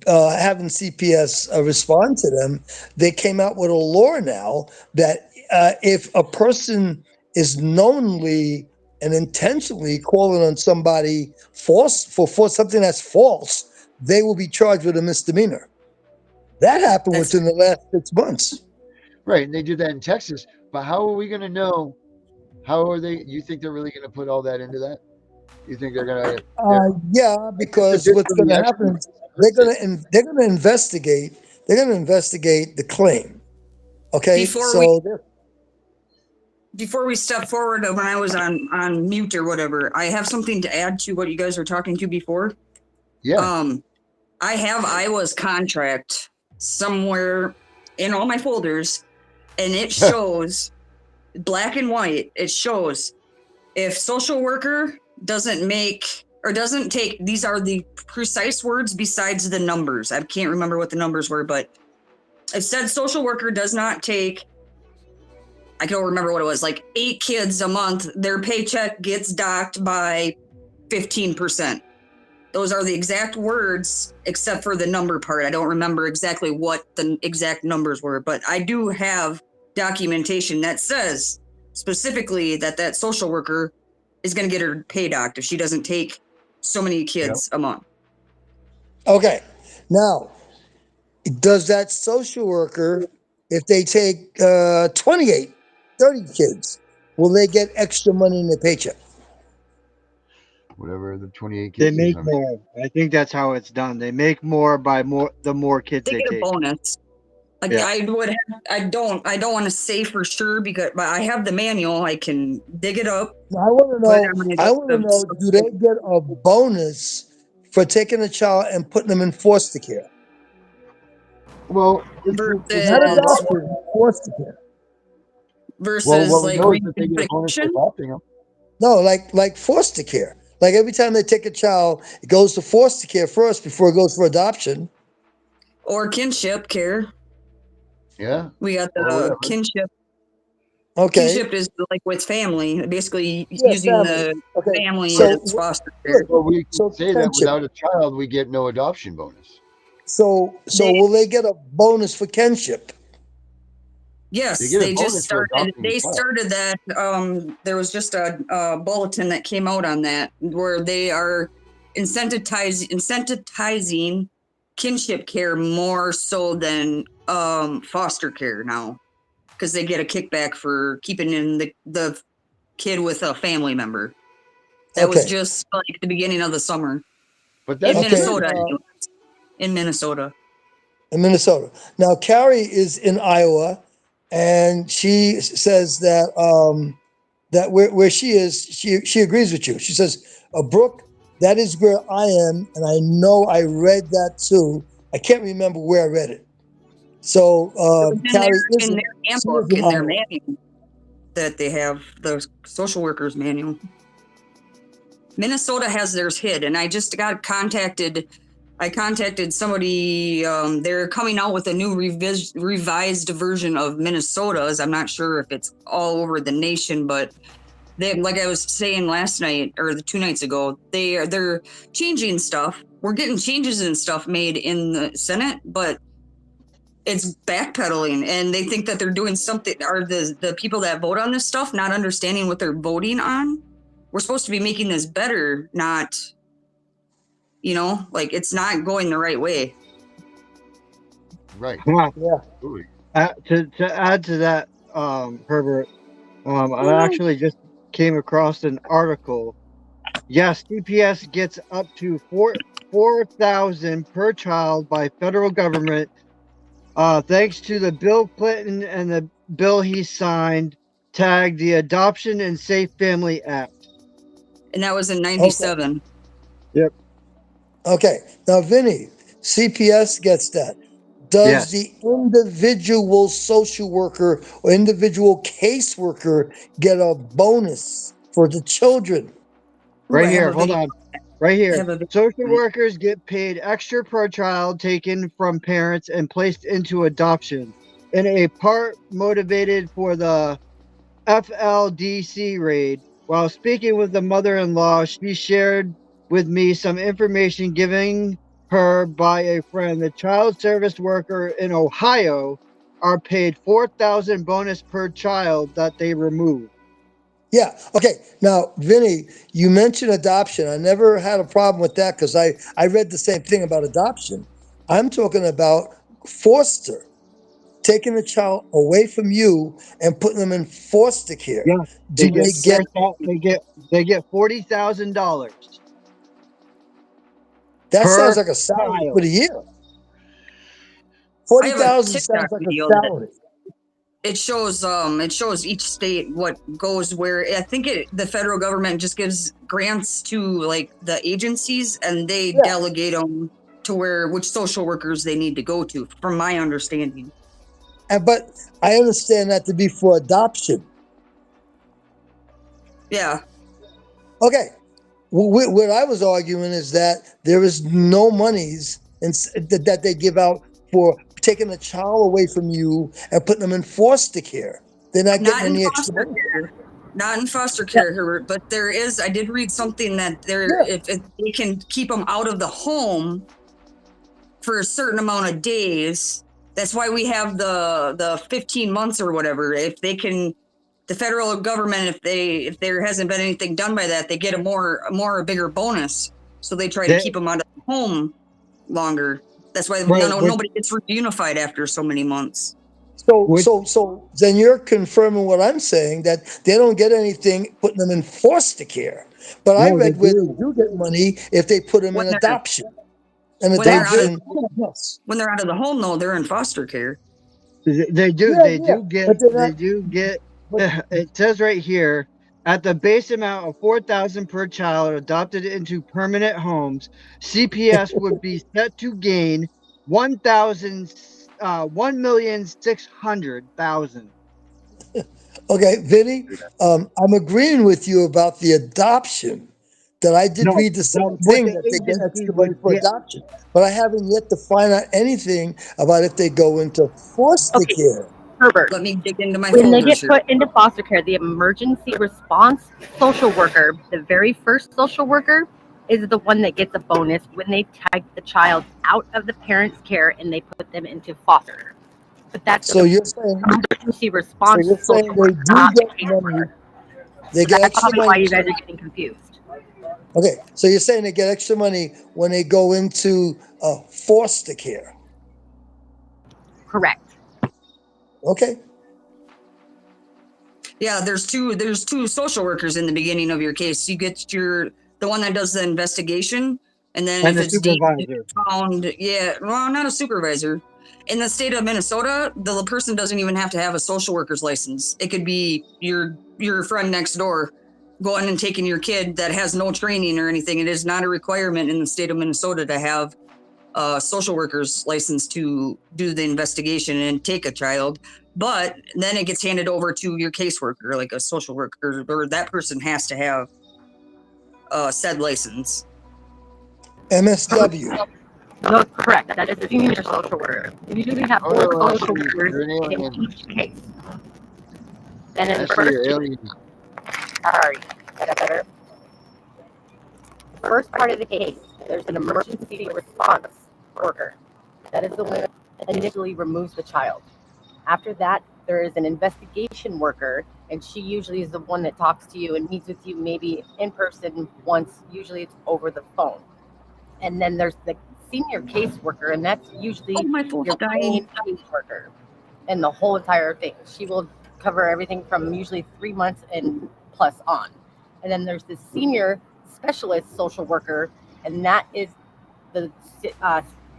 S4: having CPS respond to them, they came out with a law now that if a person is knowingly and intentionally calling on somebody false for something that's false, they will be charged with a misdemeanor. That happened
S6: that's
S4: within the last 6 months.
S2: Right, and they did that in Texas. But how are we going to know? How are they? You think they're really going to put all that into that? You think they're going to?
S4: Yeah,
S2: It's just a
S4: because
S2: bit
S4: what's
S2: from
S4: going
S2: the
S4: to
S2: experts.
S4: happen is
S2: That's it.
S4: they're going to investigate. They're going to investigate the claim. Okay,
S6: before we
S4: so
S6: before we step forward when I was on mute or whatever, I have something to add to what you guys were talking to before.
S2: Yeah.
S6: I have Iowa's contract somewhere in all my folders, and it shows black and white. It shows if social worker doesn't make or doesn't take, these are the precise words besides the numbers. I can't remember what the numbers were, but it said social worker does not take, I don't remember what it was, like 8 kids a month, their paycheck gets docked by 15%. Those are the exact words, except for the number part. I don't remember exactly what the exact numbers were, but I do have documentation that says specifically that social worker is going to get her pay docked if she doesn't take so many kids a month.
S4: Okay. Now, does that social worker, if they take 28, 30 kids, will they get extra money in their paycheck?
S2: Whatever the 28
S3: They
S2: kids is.
S3: make
S2: I mean,
S3: more. I think that's how it's done. They make more by the more kids
S6: They
S3: they
S6: get a
S3: take.
S6: bonus. Like
S3: Yeah.
S6: I don't want to say for sure but I have the manual. I can dig it up.
S4: Now, I want to
S6: Put it
S4: know.
S6: on my
S4: I want to know.
S6: desktop.
S4: Do they get a bonus for taking a child and putting them in foster care?
S2: well,
S4: Not
S6: versus
S4: adoption, foster care.
S2: what we
S6: like
S2: know is that they get a bonus for
S6: reunification
S2: adopting them.
S4: No, like foster care. Like every time they take a child, it goes to foster care first before it goes for adoption.
S6: or kinship care.
S2: Yeah.
S6: We got
S2: Or
S6: the
S2: whatever.
S6: kinship.
S4: Okay.
S6: Kinship is like with family, basically
S4: Yeah,
S6: using
S4: family.
S6: the
S4: Okay.
S6: family
S4: So
S6: as foster care.
S4: good.
S2: Well, we can
S4: So
S2: say that
S4: kinship.
S2: without a child, we get no adoption bonus.
S4: So will they get a bonus for kinship?
S6: Yes,
S2: They get a
S6: they just
S2: bonus for
S6: started.
S2: adopting a
S6: They
S2: child.
S6: started that. There was just a bulletin that came out on that where they are incentivizing kinship care more so than foster care now, because they get a kickback for keeping in the kid with a family member. That was
S4: Okay.
S6: just like the beginning of the summer
S2: But that's
S6: in
S4: Okay.
S6: Minnesota.
S4: Uh,
S6: In Minnesota.
S4: in Minnesota. Now, Carrie is in Iowa, and she says that that where she is, she agrees with you. She says, Brooke, that is where I am, and I know I read that too. I can't remember where I read it. So
S6: It was
S4: Carrie is
S6: in their
S4: she is
S6: handbook,
S4: in
S6: in their
S4: Iowa.
S6: manual that they have, the social workers manual. Minnesota has theirs hid, and I just got contacted. I contacted somebody. They're coming out with a new revised version of Minnesota's. I'm not sure if it's all over the nation, but they, like I was saying last night or the 2 nights ago, they're changing stuff. We're getting changes and stuff made in the Senate, but it's backpedaling, and they think that they're doing something. Are the people that vote on this stuff not understanding what they're voting on? We're supposed to be making this better, not, like it's not going the right way.
S2: right.
S4: Yeah.
S2: Absolutely.
S3: To add to that, Herbert, I actually just came across an article. Yes, CPS gets up to 4,000 per child by federal government, thanks to the Bill Clinton and the bill he signed, tagged the Adoption and Safe Family Act.
S6: And that was in '97.
S3: Yep.
S4: Okay. Now, Vinny, CPS gets that. Does
S3: Yes.
S4: the individual social worker or individual caseworker get a bonus for the children?
S3: Right
S6: I have
S3: here,
S6: a
S3: hold
S6: video.
S3: on. Right
S6: I
S3: here.
S6: have a video.
S3: Social workers get paid extra per child taken from parents and placed into adoption, in a part motivated for the FLDC raid. While speaking with the mother-in-law, she shared with me some information given her by a friend. The child service worker in Ohio are paid 4,000 bonus per child that they remove.
S4: Yeah. Okay. Now, Vinny, you mentioned adoption. I never had a problem with that because I read the same thing about adoption. I'm talking about foster, taking a child away from you and putting them in foster care.
S3: Yeah,
S4: Do they get?
S3: they get $40,000
S4: That sounds
S3: per
S4: like a salary for
S3: child.
S4: the year.
S6: I have a
S4: 40,000
S6: TikTok
S4: sounds like a
S6: video that
S4: salary.
S6: it shows each state what goes where. I think the federal government just gives grants to like the agencies, and they
S4: Yeah.
S6: delegate them to which social workers they need to go to, from my understanding.
S4: But I understand that to be for adoption.
S6: Yeah.
S4: Okay. What I was arguing is that there is no monies that they give out for taking a child away from you and putting them in foster care. They're not
S6: Not
S4: getting
S6: in
S4: any extra
S6: foster
S4: money.
S6: care. Not in foster
S4: Yeah.
S6: care, Herbert, but there is. I did read something that
S4: Yeah.
S6: if they can keep them out of the home for a certain amount of days. That's why we have the 15 months or whatever. If they can the federal government, if there hasn't been anything done by that, they get a bigger bonus. So they try to keep them out of the home longer. That's why nobody gets reunified after so many months.
S4: So then you're confirming what I'm saying, that they don't get anything putting them in foster care. But I read where they do get money if they put them in adoption. And adoption, yes.
S6: When they're out of the home, though, they're in foster care.
S3: They do.
S4: Yeah,
S3: they
S4: yeah,
S3: do get.
S4: but they're
S3: They
S4: not-
S3: do get. It says right here, at the base amount of $4,000 per child adopted into permanent homes, CPS would be set to gain 1,600,000.
S4: Okay, Vinny, I'm agreeing with you about the adoption. That I did
S3: No,
S4: read the same
S3: what
S4: thing,
S3: the
S4: that they get
S3: agency
S4: extra money
S3: would
S4: for
S3: get.
S4: adoption. But I haven't yet to find out anything about if they go into foster
S7: Okay.
S4: care.
S7: Herbert,
S6: Let me dig into my
S7: when they
S6: folders
S7: get
S6: here.
S7: put into foster care, the emergency response social worker, the very first social worker, is the one that gets a bonus when they take the child out of the parent's care and they put them into foster. But that's
S4: So
S7: the
S4: you're saying,
S7: emergency response
S4: you're saying
S7: social
S4: they
S7: worker,
S4: do
S7: not the
S4: get money.
S7: caseworker.
S4: They
S7: So
S4: get
S7: that's
S4: extra
S7: probably why
S4: money.
S7: you guys are getting confused.
S4: Okay, so you're saying they get extra money when they go into foster care.
S7: Correct.
S4: Okay.
S6: Yeah, there's two social workers in the beginning of your case. You get the one that does the investigation, and then
S3: And
S6: if
S3: the
S6: it's deemed
S3: supervisor.
S6: found, not a supervisor. In the state of Minnesota, the person doesn't even have to have a social worker's license. It could be your friend next door going and taking your kid that has no training or anything. It is not a requirement in the state of Minnesota to have a social worker's license to do the investigation and take a child. But then it gets handed over to your caseworker, like a social worker, or that person has to have said license.
S4: MSW.
S7: No, correct. That is a senior social worker. You usually have 4 social workers in each case. Then in the first sorry, is that better? First part of the case, there's an emergency response worker. That is the one that initially removes the child. After that, there is an investigation worker, and she usually is the one that talks to you and meets with you maybe in person once. Usually it's over the phone. And then there's the senior caseworker, and that's usually your main caseworker and the whole entire thing. She will cover everything from usually 3 months and plus on. And then there's the senior specialist social worker, and that is the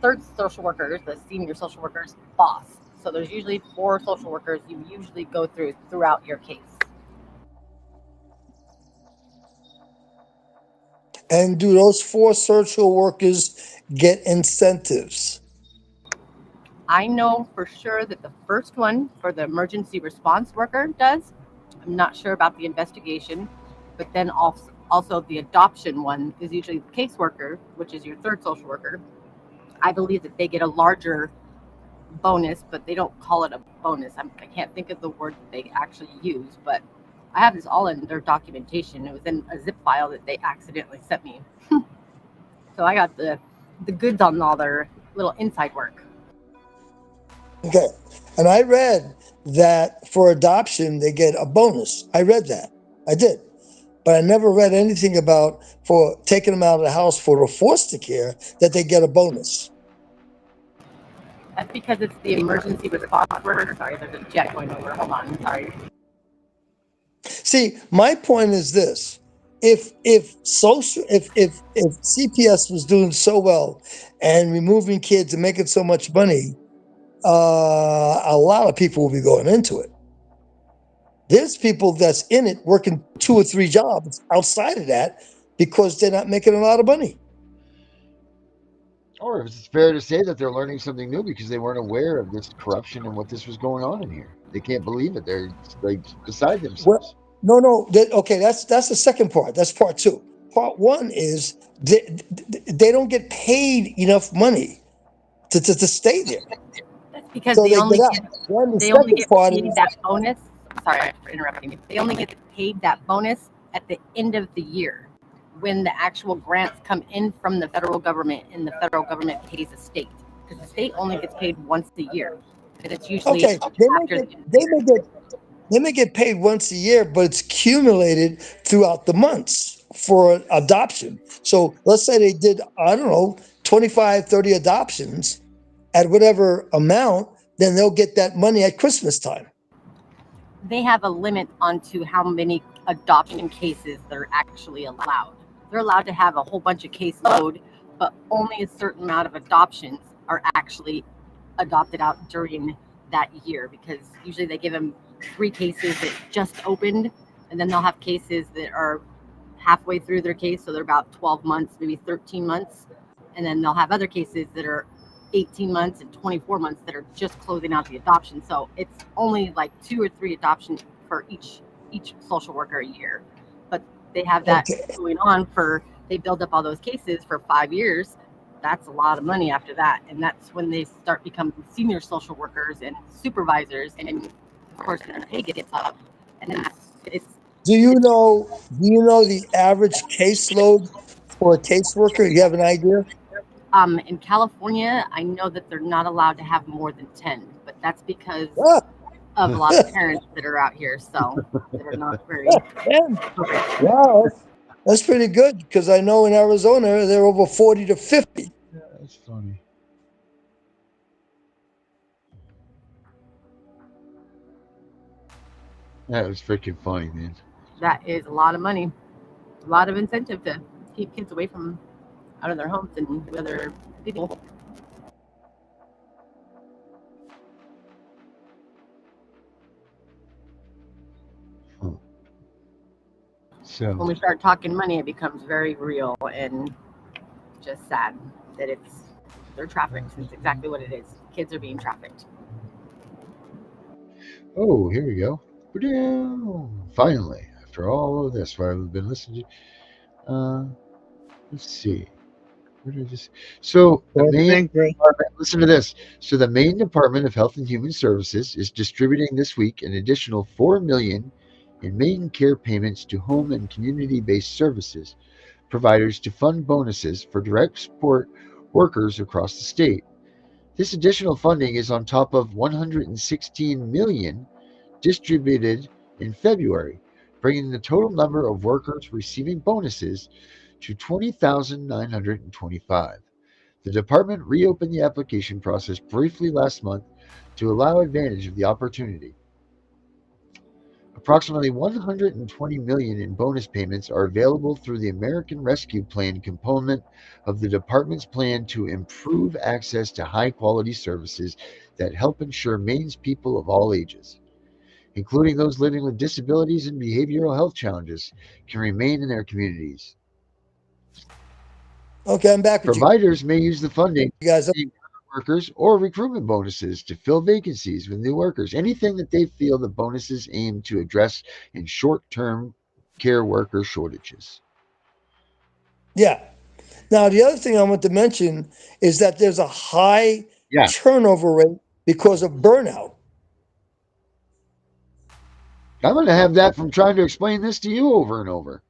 S7: third social worker, the senior social worker's boss. So there's usually 4 social workers you usually go throughout your case.
S4: And do those 4 social workers get incentives?
S7: I know for sure that the first one for the emergency response worker does. I'm not sure about the investigation, but then also the adoption one is usually the caseworker, which is your third social worker. I believe that they get a larger bonus, but they don't call it a bonus. I can't think of the word that they actually use, but I have this all in their documentation. It was in a zip file that they accidentally sent me. So I got the goods on all their little inside work.
S4: Okay. And I read that for adoption, they get a bonus. I read that. I did. But I never read anything about for taking them out of the house for the foster care that they get a bonus.
S7: That's because it's the emergency response worker. Sorry, there's a jet going over. Hold on. Sorry.
S4: See, my point is this. If CPS was doing so well and removing kids and making so much money, a lot of people will be going into it. There's people that's in it working 2 or 3 jobs outside of that because they're not making a lot of money.
S2: Or it's fair to say that they're learning something new because they weren't aware of this corruption and what this was going on in here. They can't believe it. They're like beside themselves.
S4: No. Okay, that's the second part. That's part 2. Part 1 is they don't get paid enough money to stay there.
S7: That's because
S4: So
S7: they only
S4: get
S7: get
S4: out.
S7: they only get paid that bonus. Sorry for interrupting you. They only get paid that bonus at the end of the year when the actual grants come in from the federal government and the federal government pays the state. Because the state only gets paid once a year. And it's usually
S4: Okay, they They may get paid once a year, but it's accumulated throughout the months for adoption. So let's say they did, I don't know, 25, 30 adoptions at whatever amount, then they'll get that money at Christmas time.
S7: They have a limit onto how many adoption cases they're actually allowed. They're allowed to have a whole bunch of caseload, but only a certain amount of adoptions are actually adopted out during that year, because usually they give them 3 cases that just opened, and then they'll have cases that are halfway through their case, so they're about 12 months, maybe 13 months, and then they'll have other cases that are 18 months and 24 months that are just closing out the adoption. So it's only like 2 or 3 adoptions for each social worker a year, but they have that going on they build up all those cases for 5 years. That's a lot of money after that, and that's when they start becoming senior social workers and supervisors, and of course their pay gets up, and then
S4: Do you know the average caseload for a caseworker? You have an idea?
S7: in California, I know that they're not allowed to have more than 10, but that's because of a lot of parents that are out here, so they're not very.
S4: Wow, that's pretty good, because I know in Arizona they're over 40 to 50.
S2: Yeah, that's funny. That was freaking funny, man.
S7: That is a lot of money, a lot of incentive to keep kids away from out of their homes and with other people.
S2: So
S7: when we start talking money, it becomes very real and just sad that they're trafficked. It's exactly what it is. Kids are being trafficked.
S2: oh, here we go. Finally, after all of this, what I've been listening to, let's see. Where did I just? So the Maine Department. Listen to this. So the Maine Department of Health and Human Services is distributing this week an additional $4 million in Maine care payments to home and community-based services providers to fund bonuses for direct support workers across the state. This additional funding is on top of $116 million distributed in February, bringing the total number of workers receiving bonuses to 20,925. The department reopened the application process briefly last month to allow advantage of the opportunity. Approximately $120 million in bonus payments are available through the American Rescue Plan component of the department's plan to improve access to high-quality services that help ensure Maine's people of all ages, including those living with disabilities and behavioral health challenges, can remain in their communities.
S4: Okay, I'm back with you.
S2: Providers may use the funding
S4: guys.
S2: Workers or recruitment bonuses to fill vacancies with new workers. Anything that they feel the bonuses aim to address in short-term care worker shortages.
S4: Yeah. Now, the other thing I want to mention is that there's a high turnover rate because of burnout.
S2: I'm going to have that from trying to explain this to you over and over.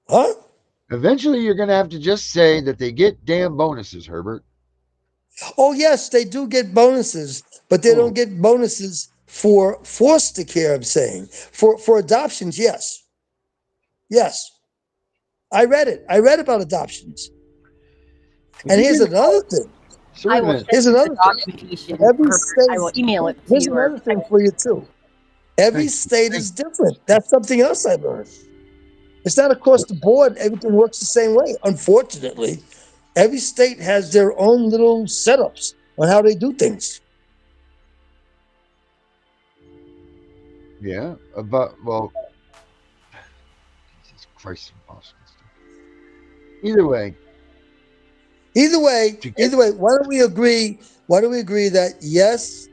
S4: Huh?
S2: Eventually, you're going to have to just say that they get damn bonuses, Herbert.
S4: Oh, yes, they do get bonuses, but they don't get bonuses for foster care, I'm saying. For adoptions, yes. Yes. I read it. I read about adoptions. And here's another thing. Here's another thing. Every state,
S7: I will email it to
S4: here's
S7: you.
S4: another thing for you, too. Every state is different. That's something else I learned. It's not across the board. Everything works the same way. Unfortunately, every state has their own little setups on how they do things.
S2: Yeah, Jesus Christ, impossible stuff. Either way, why don't we agree that yes,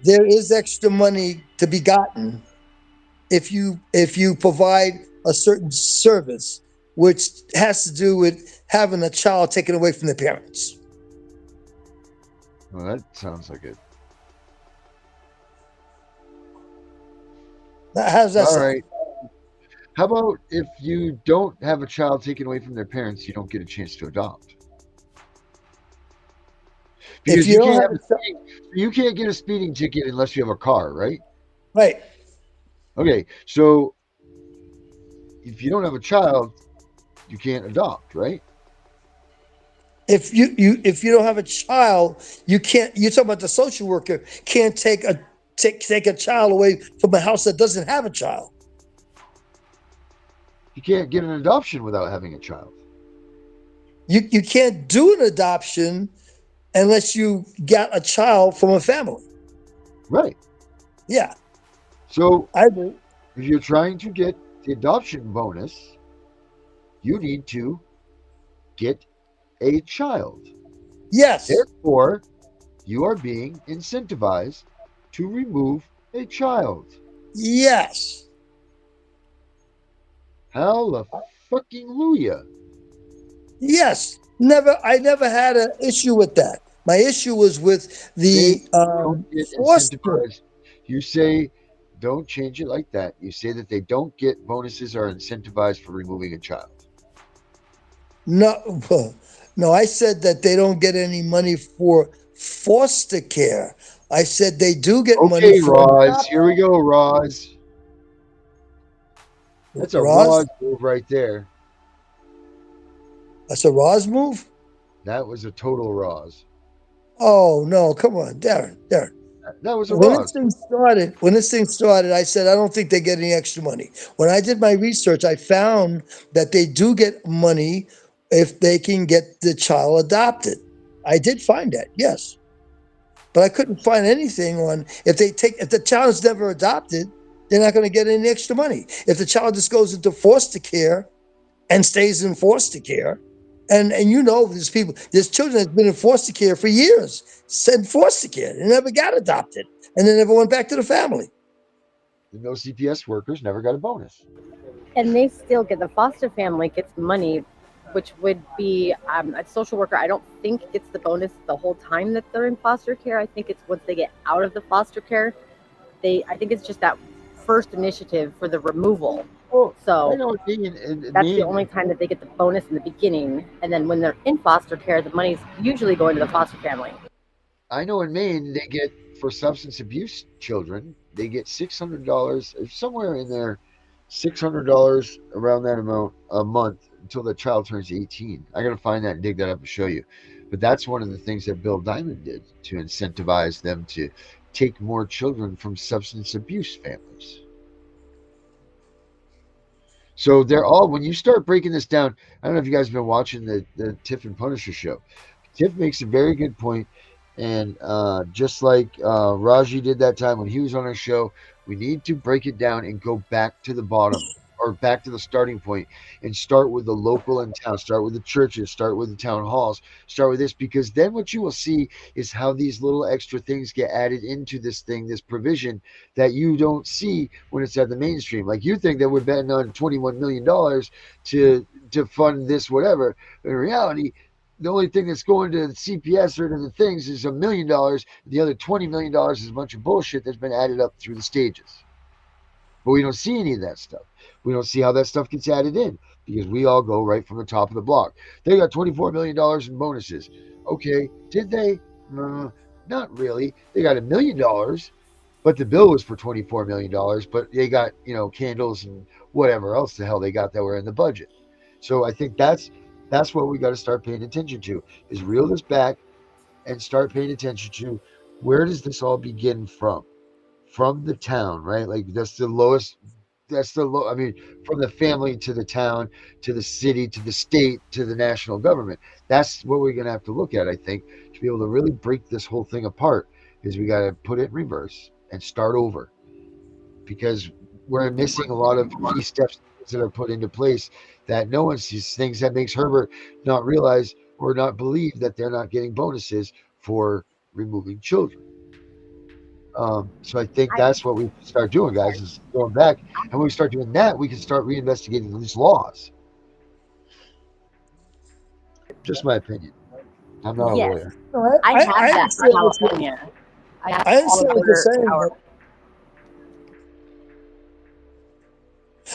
S2: there is extra money to be gotten if you provide a certain service, which has to do with having a child taken away from the parents. Well, that sounds like it.
S4: How does that sound?
S2: All right. How about if you don't have a child taken away from their parents, you don't get a chance to adopt? Because you can't get a speeding ticket unless you have a car, right?
S4: Right.
S2: Okay, so if you don't have a child, you can't adopt, right?
S4: If you don't have a child, you can't. You're talking about the social worker can't take a child away from a house that doesn't have a child.
S2: You can't get an adoption without having a child.
S4: You can't do an adoption unless you got a child from a family.
S2: Right.
S4: Yeah,
S2: So
S4: I do.
S2: if you're trying to get the adoption bonus, you need to get a child.
S4: Yes,
S2: Therefore, you are being incentivized to remove a child.
S4: yes,
S2: Hallelujah.
S4: yes. Never. I never had an issue with that. My issue was with
S2: They
S4: the
S2: don't get
S4: foster.
S2: incentivized. You say, don't change it like that. You say that they don't get bonuses or incentivized for removing a child.
S4: No, no. I said that they don't get any money for foster care. I said they do get money
S2: Okay,
S4: for
S2: Roz.
S4: adoption.
S2: Here we go, Roz. That's a
S4: Roz,
S2: Roz move right there.
S4: that's a Roz move.
S2: That was a total Roz.
S4: Oh no, come on, Darren.
S2: That was a
S4: When this
S2: Roz.
S4: thing started, I said I don't think they get any extra money. When I did my research, I found that they do get money if they can get the child adopted. I did find that, yes, but I couldn't find anything on if the child is never adopted, they're not going to get any extra money. If the child just goes into foster care and stays in foster care, and you know there's children that's been in foster care for years, said foster care, they never got adopted, and they never went back to the family.
S2: No CPS workers never got a bonus.
S7: And they still get, the foster family gets money, which would be a social worker. I don't think gets the bonus the whole time that they're in foster care. I think it's once they get out of the foster care, I think it's just that first initiative for the removal.
S2: Oh, I
S7: So
S2: know what you mean. And
S7: that's the
S2: Maine,
S7: only time that they get the bonus in the beginning. And then when they're in foster care, the money's usually going to the foster family.
S2: I know in Maine they get for substance abuse children, they get $600 somewhere in there, $600 around that amount a month until the child turns 18. I got to find that and dig that up and show you. But that's one of the things that Bill Diamond did to incentivize them to take more children from substance abuse families. So they're all, when you start breaking this down, I don't know if you guys have been watching the Tiff and Punisher show. Tiff makes a very good point, and just like Raji did that time when he was on our show, we need to break it down and go back to the bottom or back to the starting point and start with the local in town, start with the churches, start with the town halls, start with this, because then what you will see is how these little extra things get added into this thing, this provision that you don't see when it's at the mainstream. Like you think that we're betting on $21 million to fund this whatever. But in reality, the only thing that's going to the CPS or to the things is $1 million. The other $20 million is a bunch of bullshit that's been added up through the stages. But we don't see any of that stuff. We don't see how that stuff gets added in because we all go right from the top of the block. They got $24 million in bonuses. Okay, did they? Not really. They got $1 million, but the bill was for $24 million, but they got, candles and whatever else the hell they got that were in the budget. So I think that's what we got to start paying attention to is reel this back and start paying attention to where does this all begin from the town, right? Like that's the lowest. That's the low. I mean, from the family to the town to the city to the state to the national government. That's what we're gonna have to look at. I think to be able to really break this whole thing apart is we got to put it in reverse and start over because we're missing a lot of key steps that are put into place that no one sees. Things that makes Herbert not realize or not believe that they're not getting bonuses for removing children. So I think that's what we start doing, guys, is going back. And when we start doing that, we can start reinvestigating these laws. Just my opinion. I'm not a
S7: Yes,
S2: lawyer.
S4: No,
S7: I have
S4: I
S7: that for
S4: understand what you're,
S7: California. I have
S4: I
S7: all
S4: understand
S7: of
S4: what you're
S7: their
S4: saying.
S7: power.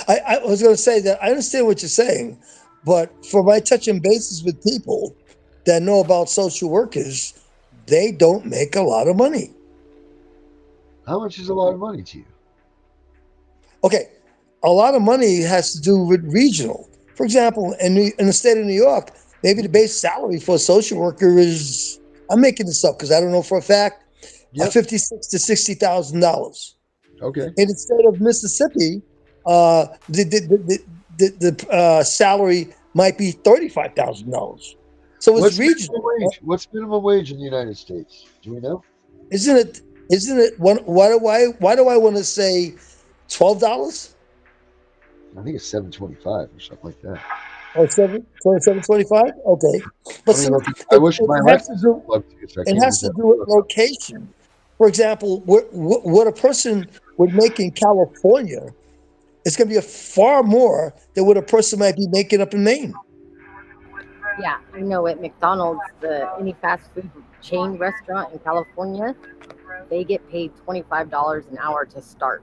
S4: But I was going to say that I understand what you're saying, but for my touching bases with people that know about social workers, they don't make a lot of money.
S2: How much is a lot of money to you?
S4: Okay, a lot of money has to do with regional. For example, in the state of New York, maybe the base salary for a social worker is, I'm making this up because I don't know for a fact,
S2: Yep.
S4: $56 to $60,000.
S2: Okay.
S4: In the state of Mississippi, the salary might be $35,000. So it's
S2: What's minimum
S4: regional.
S2: wage? What's minimum wage in the United States? Do we know?
S4: Isn't it? Isn't it? Why do I want to say $12
S2: I think it's 7.25 or something like that.
S4: or 7.25? Okay, but
S2: Let me
S4: see,
S2: look. I
S4: it,
S2: wish
S4: it
S2: my
S4: has to
S2: Alexa's
S4: do
S2: plugged too, so I
S4: it
S2: can't
S4: has
S2: just
S4: to
S2: have
S4: do
S2: to
S4: with
S2: look up.
S4: location. For example, what a person would make in California is going to be a far more than what a person might be making up in Maine.
S7: Yeah, I know at McDonald's, any fast food chain restaurant in California, they get paid $25 an hour to start.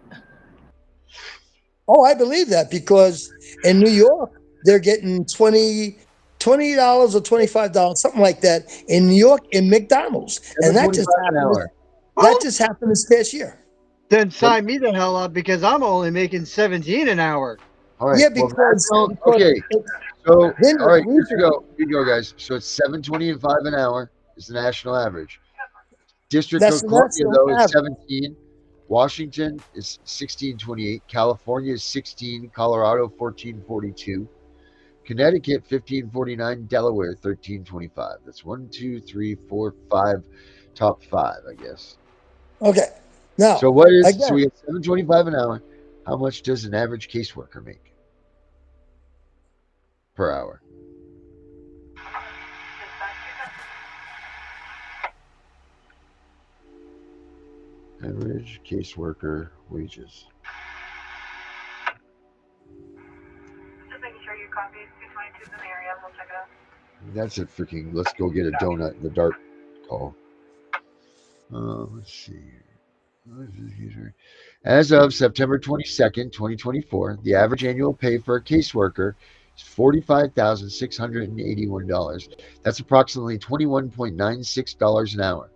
S4: Oh, I believe that because in New York they're getting $20 or $25, something like that in New York in McDonald's, and
S2: 7.25 an hour.
S4: that just happened this past year.
S3: Then
S2: But
S3: sign me the hell up because I'm only making 17 an hour.
S2: all right.
S4: Yeah,
S2: Well,
S4: because
S2: national.
S4: because
S2: Okay.
S4: it's
S2: So
S4: then
S2: all
S4: it's
S2: right. Here we
S4: regional.
S2: go. Here we go, guys. So it's 7.25 an hour is the national average. District
S4: That's
S2: of
S4: the
S2: Columbia
S4: national
S2: though is
S4: average.
S2: 17. Washington is 16.28. California is 16. Colorado 14.42. Connecticut 15.49. Delaware 13.25. That's one, two, three, four, five, top five, I guess.
S4: Okay,
S2: So
S4: now
S2: what is so
S4: again,
S2: we get 7.25 an hour. How much does an average caseworker make per hour? Average caseworker wages. That's a freaking let's go get a donut in the dark call. Let's see. As of September 22nd, 2024, the average annual pay for a caseworker is $45,681. That's approximately $21.96 an hour.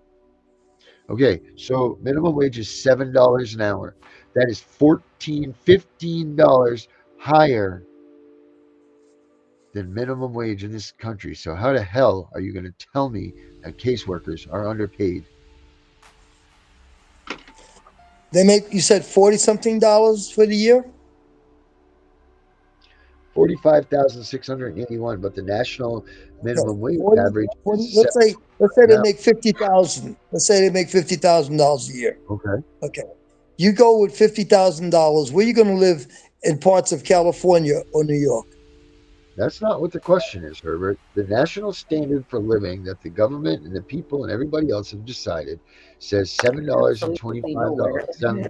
S2: Okay, so minimum wage is $7 an hour. That is $15 higher than minimum wage in this country. So how the hell are you going to tell me that caseworkers are underpaid?
S4: they make you said 40 something dollars for the year.
S2: 45,681, but the national
S4: Okay,
S2: minimum wage
S4: 40,
S2: average is
S4: 40.
S2: seven
S4: Let's say
S2: an
S4: they
S2: hour.
S4: make 50,000. Let's say they make $50,000 a year.
S2: Okay.
S4: Okay, you go with $50,000. Where you going to live in parts of California or New York?
S2: That's not what the question is, Herbert. The national standard for living that the government and the people and everybody else have decided says
S7: Absolutely nowhere.
S2: $7.25.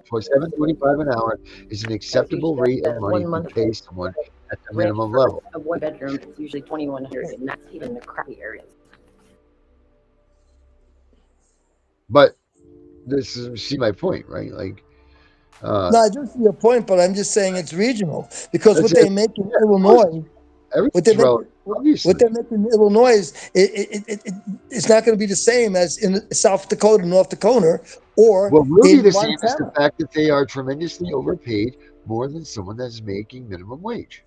S2: $7.25 an hour is an
S7: As you
S2: acceptable
S7: said,
S2: rate of money
S7: one
S2: to
S7: month
S2: pay someone at the
S7: rent
S2: minimum
S7: for
S2: level.
S7: a one bedroom is usually 2,100, and that's even the crappy areas.
S2: But this is see my point, right? Like
S4: No, I do see your point, but I'm just saying it's regional because
S2: that's
S4: what
S2: it.
S4: they make in
S2: Yeah, of course,
S4: Illinois, what they
S2: everything's
S4: make,
S2: relative,
S4: what they
S2: obviously.
S4: make in Illinois, it's not going to be the same as in South Dakota, North Dakota, or
S2: What will be
S4: in
S2: the same is the
S4: Montana.
S2: fact that they are tremendously overpaid more than someone that's making minimum wage.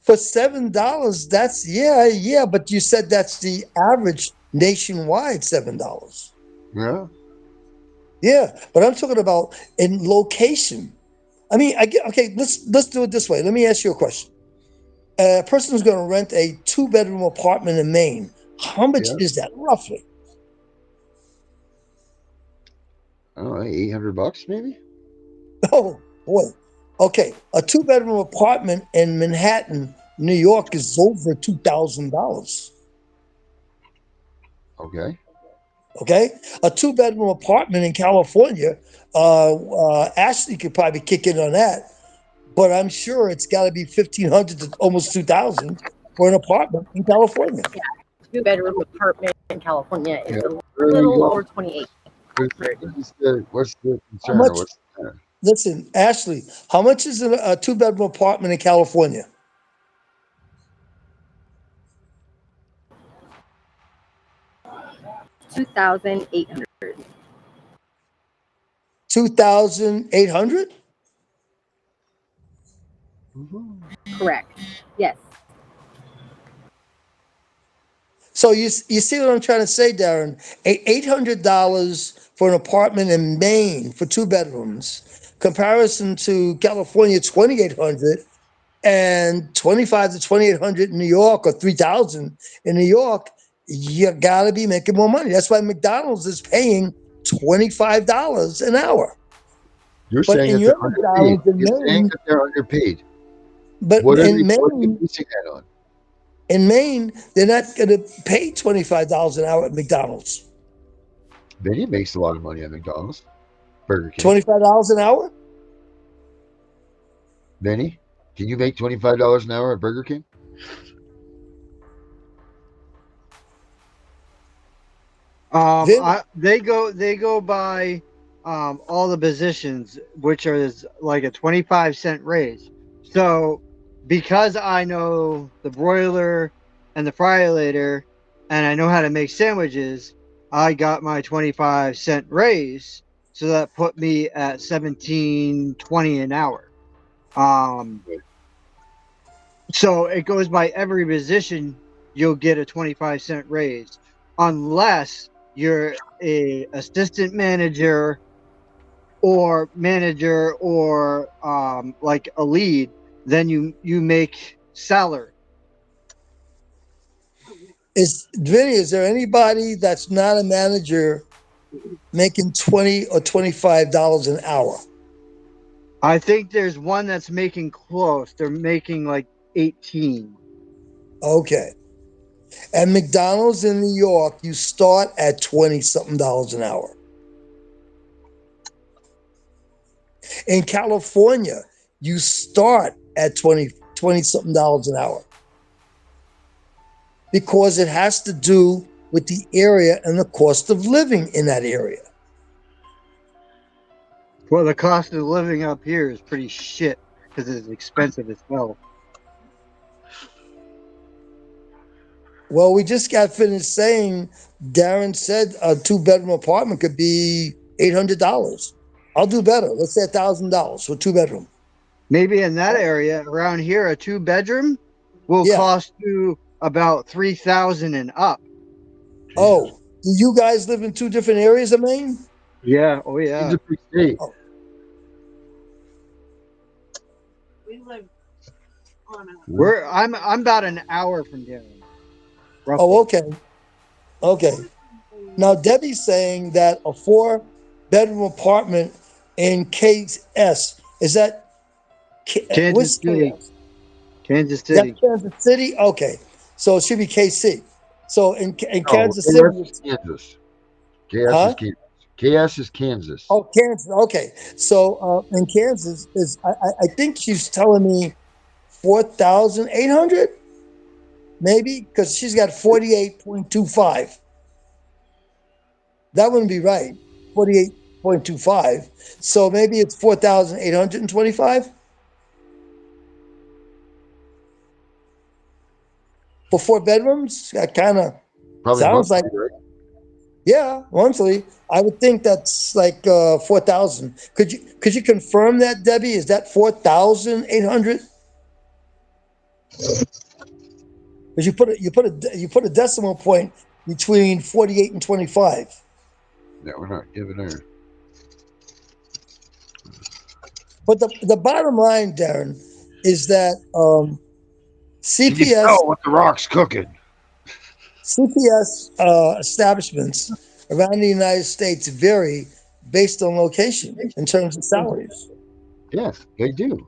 S4: For $7, that's yeah. But you said that's the average nationwide, $7.
S2: Yeah.
S4: Yeah, but I'm talking about in location. I mean, I get okay. Let's do it this way. Let me ask you a question. A person who's going to rent a two-bedroom apartment in Maine, how much
S2: Yeah.
S4: is that roughly?
S2: I don't know, $800 maybe?
S4: Oh boy. Okay, a two-bedroom apartment in Manhattan, New York, is over $2,000.
S2: Okay.
S4: Okay, a two-bedroom apartment in California, Ashley could probably kick in on that, but I'm sure it's got to be 1,500 to almost 2,000 for an apartment in California.
S7: Yeah, two-bedroom apartment in California
S2: Yeah.
S7: is a
S2: Where are you
S7: little
S2: going?
S7: over 28.
S2: What's the
S4: How
S2: concern or
S4: much?
S2: what's the matter?
S4: Listen, Ashley, how much is a two-bedroom apartment in California?
S7: 2,800.
S4: 2,800.
S2: Mhm.
S7: Correct. Yes.
S4: So you see what I'm trying to say, Darren? $800 for an apartment in Maine for 2 bedrooms, comparison to California 2,800 and 25 to 2,800 in New York or 3,000 in New York. You got to be making more money. That's why McDonald's is paying $25 an hour.
S2: You're
S4: But
S2: saying
S4: in
S2: that
S4: your
S2: they're underpaid.
S4: McDonald's in
S2: You're saying
S4: Maine,
S2: that they're underpaid.
S4: but
S2: What are
S4: in
S2: what are you
S4: Maine,
S2: basing that on?
S4: in Maine, they're not going to pay $25 an hour at McDonald's.
S2: Benny makes a lot of money at McDonald's, Burger King.
S4: $25 an hour?
S2: Benny, can you make $25 an hour at Burger King?
S4: Vinny,
S3: They go by all the positions, which is like a 25-cent raise. So because I know the broiler and the fryolator, and I know how to make sandwiches, I got my 25-cent raise. So that put me at 17.20 an hour. Um, so it goes by every position, you'll get a 25-cent raise, unless you're a assistant manager or like a lead, then you make salary.
S4: is there anybody that's not a manager making 20 or $25 an hour?
S3: I think there's one that's making close. They're making like 18.
S4: Okay. At McDonald's in New York, you start at 20 something dollars an hour. In California, you start at 20 something dollars an hour because it has to do with the area and the cost of living in that area.
S3: Well, the cost of living up here is pretty shit because it's expensive as hell.
S4: Well, we just got finished saying Darren said a 2 bedroom apartment could be $800. I'll do better. Let's say $1,000 for 2 bedroom.
S3: Maybe in that area around here, a 2 bedroom will
S4: Yeah.
S3: cost you about 3,000 and up.
S2: Jesus.
S4: Oh, do you guys live in 2 different areas of Maine?
S3: Yeah. Oh
S2: It's
S3: yeah.
S2: a big state.
S4: Oh,
S3: I'm about an hour from Darren,
S4: oh,
S3: roughly.
S4: okay. Okay. Now, Debbie's saying that a 4 bedroom apartment in KS, is that,
S3: Kansas
S4: what's
S3: City.
S4: KS?
S3: Kansas
S4: That's
S3: City.
S4: Kansas City? Okay. So it should be KC. So in
S2: No,
S4: Kansas City,
S2: KS is Kansas. KS is
S4: huh?
S2: Kansas. KS is Kansas.
S4: Oh, Kansas. Okay. So in Kansas is I think she's telling me 4,800 maybe because she's got 48.25. That wouldn't be right. 48.25. So maybe it's 4,825 for 4 bedrooms. That kind of
S2: Probably
S4: sounds like,
S2: monthly, right?
S4: yeah, monthly. I would think that's like 4,000. Could you confirm that, Debbie? Is that 4,800? Because you put a decimal point between 48 and 25.
S2: No, we're not giving her.
S4: But the bottom line, Darren, is that
S2: Can you
S4: CPS
S2: tell what the rock's cooking?
S4: CPS establishments around the United States vary based on location in terms of salaries.
S2: Yes, they do.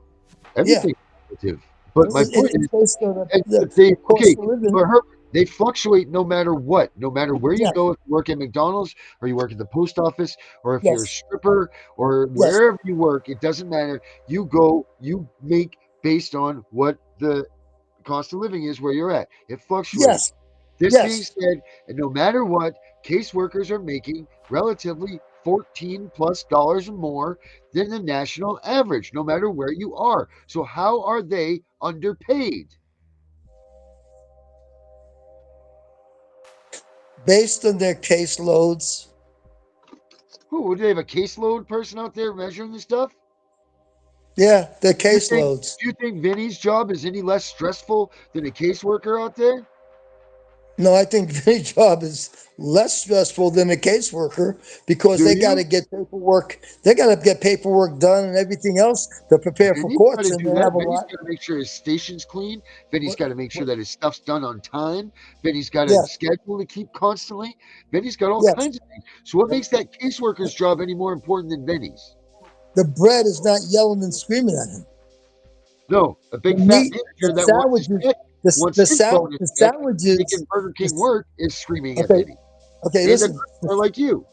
S4: Yeah,
S2: Everything's relative. But my point
S4: it's
S2: is,
S4: based on
S2: but they
S4: the cost
S2: okay,
S4: of living.
S2: but her they fluctuate no matter what, no matter where you
S4: Yeah,
S2: go. If you work at McDonald's or you work at the post office, or if you're a
S4: yes,
S2: stripper or
S4: yes,
S2: wherever you work, it doesn't matter. You go, you make based on what the cost of living is where you're at. It fluctuates.
S4: yes,
S2: This being
S4: yes.
S2: said, and no matter what, caseworkers are making relatively $14+ more than the national average, no matter where you are. So how are they underpaid?
S4: Based on their caseloads.
S2: Who, do they have a caseload person out there measuring this stuff?
S4: Yeah, the
S2: Do you think
S4: caseloads.
S2: do you think Vinny's job is any less stressful than a caseworker out there?
S4: No, I think their job is less stressful than a caseworker because
S2: Do
S4: they got to
S2: you?
S4: get paperwork. They got to get paperwork done and everything else to prepare for
S2: Vinny's got
S4: courts,
S2: to
S4: and
S2: do
S4: they
S2: that.
S4: have a
S2: Vinny's
S4: lot.
S2: got to make sure his station's clean. Vinny's
S4: What,
S2: got to make sure
S4: what,
S2: that his stuff's done on time. Vinny's got a
S4: yes,
S2: schedule to keep constantly. Vinny's got all
S4: yes.
S2: kinds of things. So what makes that caseworker's job any more important than Vinny's?
S4: The bread is not yelling and screaming at him.
S2: No, a
S4: The
S2: big fat
S4: meat, the
S2: manager that wants his
S4: sandwiches,
S2: check, wants his bonus
S4: the
S2: check, making
S4: sandwiches.
S2: Burger King
S4: The,
S2: work is screaming at
S4: okay,
S2: Vinny.
S4: okay.
S2: And a
S4: Listen.
S2: customer like you.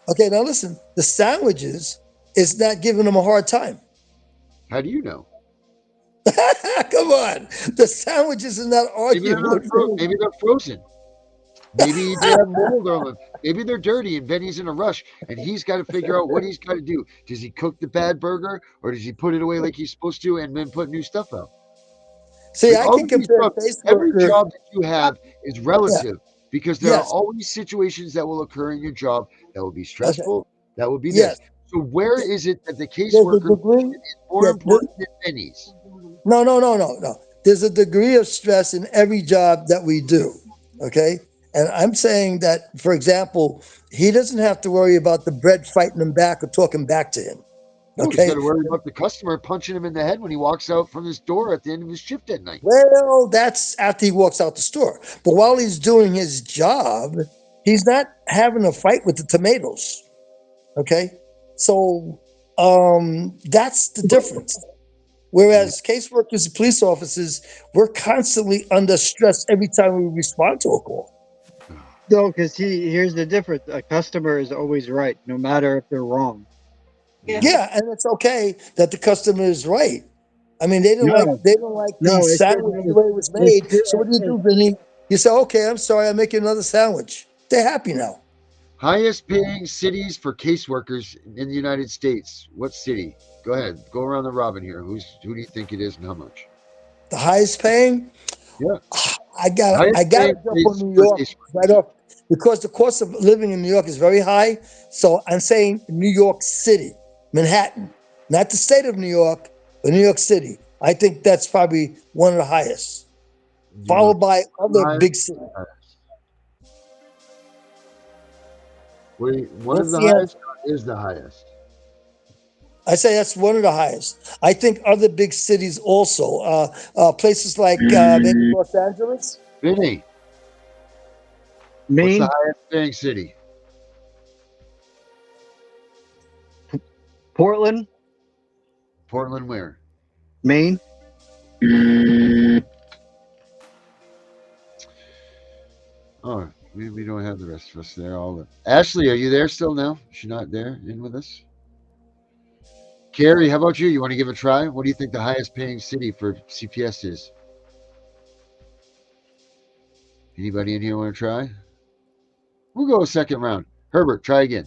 S4: Okay, now listen. The sandwiches is not giving them a hard time.
S2: How do you know?
S4: Come on, the sandwiches is not
S2: Maybe they're
S4: arguing
S2: not
S4: with Vinny.
S2: maybe they're frozen. Maybe they have mold on them. Maybe they're dirty and Benny's in a rush and he's got to figure out what he's got to do. Does he cook the bad burger or does he put it away like he's supposed to and then put new stuff out?
S4: See,
S2: Like
S4: I
S2: all
S4: can
S2: of these
S4: compare
S2: jobs, every
S4: caseworker.
S2: job that you have is
S4: Yeah.
S2: relative because there are
S4: Yes.
S2: always situations that will occur in your job that will be
S4: Okay.
S2: stressful, that will be this.
S4: Yes.
S2: So where
S4: Th-
S2: is it that the
S4: There's a
S2: caseworker
S4: degree.
S2: is more
S4: Yeah.
S2: important than Benny's?
S4: No, no, no, no, no. There's a degree of stress in every job that we do. Okay. And I'm saying that, for example, he doesn't have to worry about the bread fighting him back or talking back to him.
S2: No, he's got
S4: Okay.
S2: to worry about the customer punching him in the head when he walks out from his door at the end of his shift at night.
S4: Well, that's after he walks out the store. But while he's doing his job, he's not having a fight with the tomatoes. Okay. So that's the difference.
S2: Yeah.
S4: Whereas caseworkers and police officers, we're constantly under stress every time we respond to a call.
S3: No, because here's the difference. A customer is always right, no matter if they're wrong.
S4: Yeah, and it's okay that the customer is right. I mean,
S3: No,
S4: they don't like the
S3: no,
S4: sandwich the way it was
S3: it's
S4: made. So what do, Vinny? You say, okay, I'm sorry, I'll make you another sandwich. They're happy now.
S2: Highest paying cities for caseworkers in the United States. What city? Go ahead. Go around the robin here. Who do you think it is and how much?
S4: The highest paying,
S2: Yeah.
S4: I
S2: Highest
S4: gotta
S2: paying
S4: jump on
S2: place
S4: New
S2: for
S4: York right
S2: caseworkers.
S4: off because the cost of living in New York is very high. So I'm saying New York City, Manhattan, not the state of New York, but New York City. I think that's probably one of the highest,
S2: New
S4: followed
S2: York.
S4: by other
S2: Highest.
S4: big cities.
S2: Wait, one of
S4: What's
S2: the
S4: the
S2: highest
S4: answer?
S2: is the highest.
S4: I say that's one of the highest. I think other big cities also, places like maybe Los Angeles.
S2: Vinny, what's the
S3: Maine,
S2: highest paying city?
S3: Portland,
S2: Portland where?
S3: Maine.
S2: Oh, we don't have the rest of us there. All Ashley, are you there still now? Is she not there in with us? Carrie, how about you? You want to give it a try? What do you think the highest paying city for CPS is? Anybody in here want to try? We'll go a second round. Herbert, try again.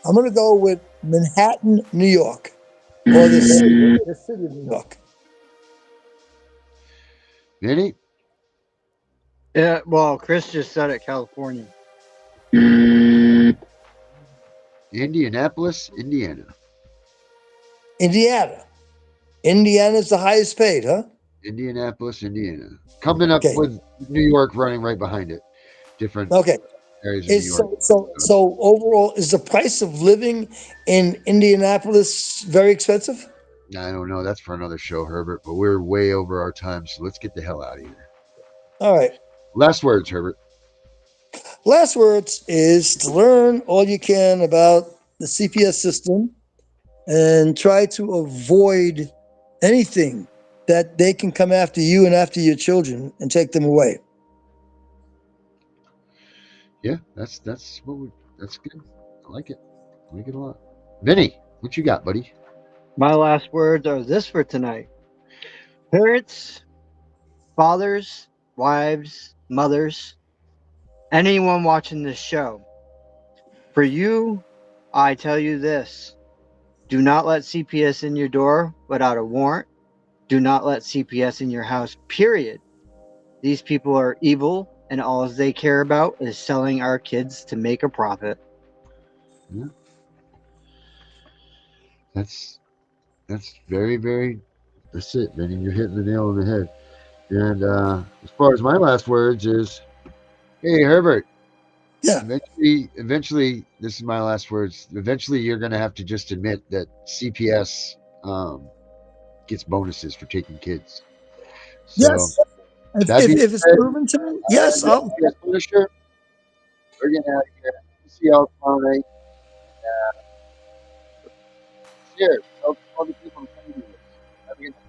S4: I'm going to go with Manhattan, New York, or the city of New York.
S2: Vinny?
S3: Yeah, well, Chris just said it, California.
S2: Indianapolis, Indiana.
S4: Indiana. Indiana's the highest paid, huh?
S2: Indianapolis, Indiana. Coming up
S4: Okay.
S2: with New York running right behind it. Different
S4: Okay.
S2: areas of New
S4: Is
S2: York.
S4: so overall, is the price of living in Indianapolis very expensive?
S2: I don't know. That's for another show, Herbert, but we're way over our time, so let's get the hell out of here.
S4: All right.
S2: Last words, Herbert.
S4: Last words is to learn all you can about the CPS system and try to avoid anything that they can come after you and after your children and take them away.
S2: Yeah, that's good. I like it. I like it a lot. Vinny, what you got, buddy?
S3: My last words are this for tonight. Parents, fathers, wives, mothers, anyone watching this show. For you, I tell you this. Do not let CPS in your door without a warrant. Do not let CPS in your house, period. These people are evil, and all they care about is selling our kids to make a profit.
S2: Yeah. That's That's very, very. That's it, man. You're hitting the nail on the head. And as far as my last words is, hey Herbert.
S4: Yeah.
S2: Eventually, this is my last words. Eventually, you're going to have to just admit that CPS gets bonuses for taking kids. So
S4: Yes. If,
S2: that
S4: if,
S2: being
S4: if it's
S2: said,
S4: proven to me, yes.
S2: the CPS Punisher, we're getting out of here. See y'all tomorrow night. Cheers. Tell other people to come to this. Have a good night.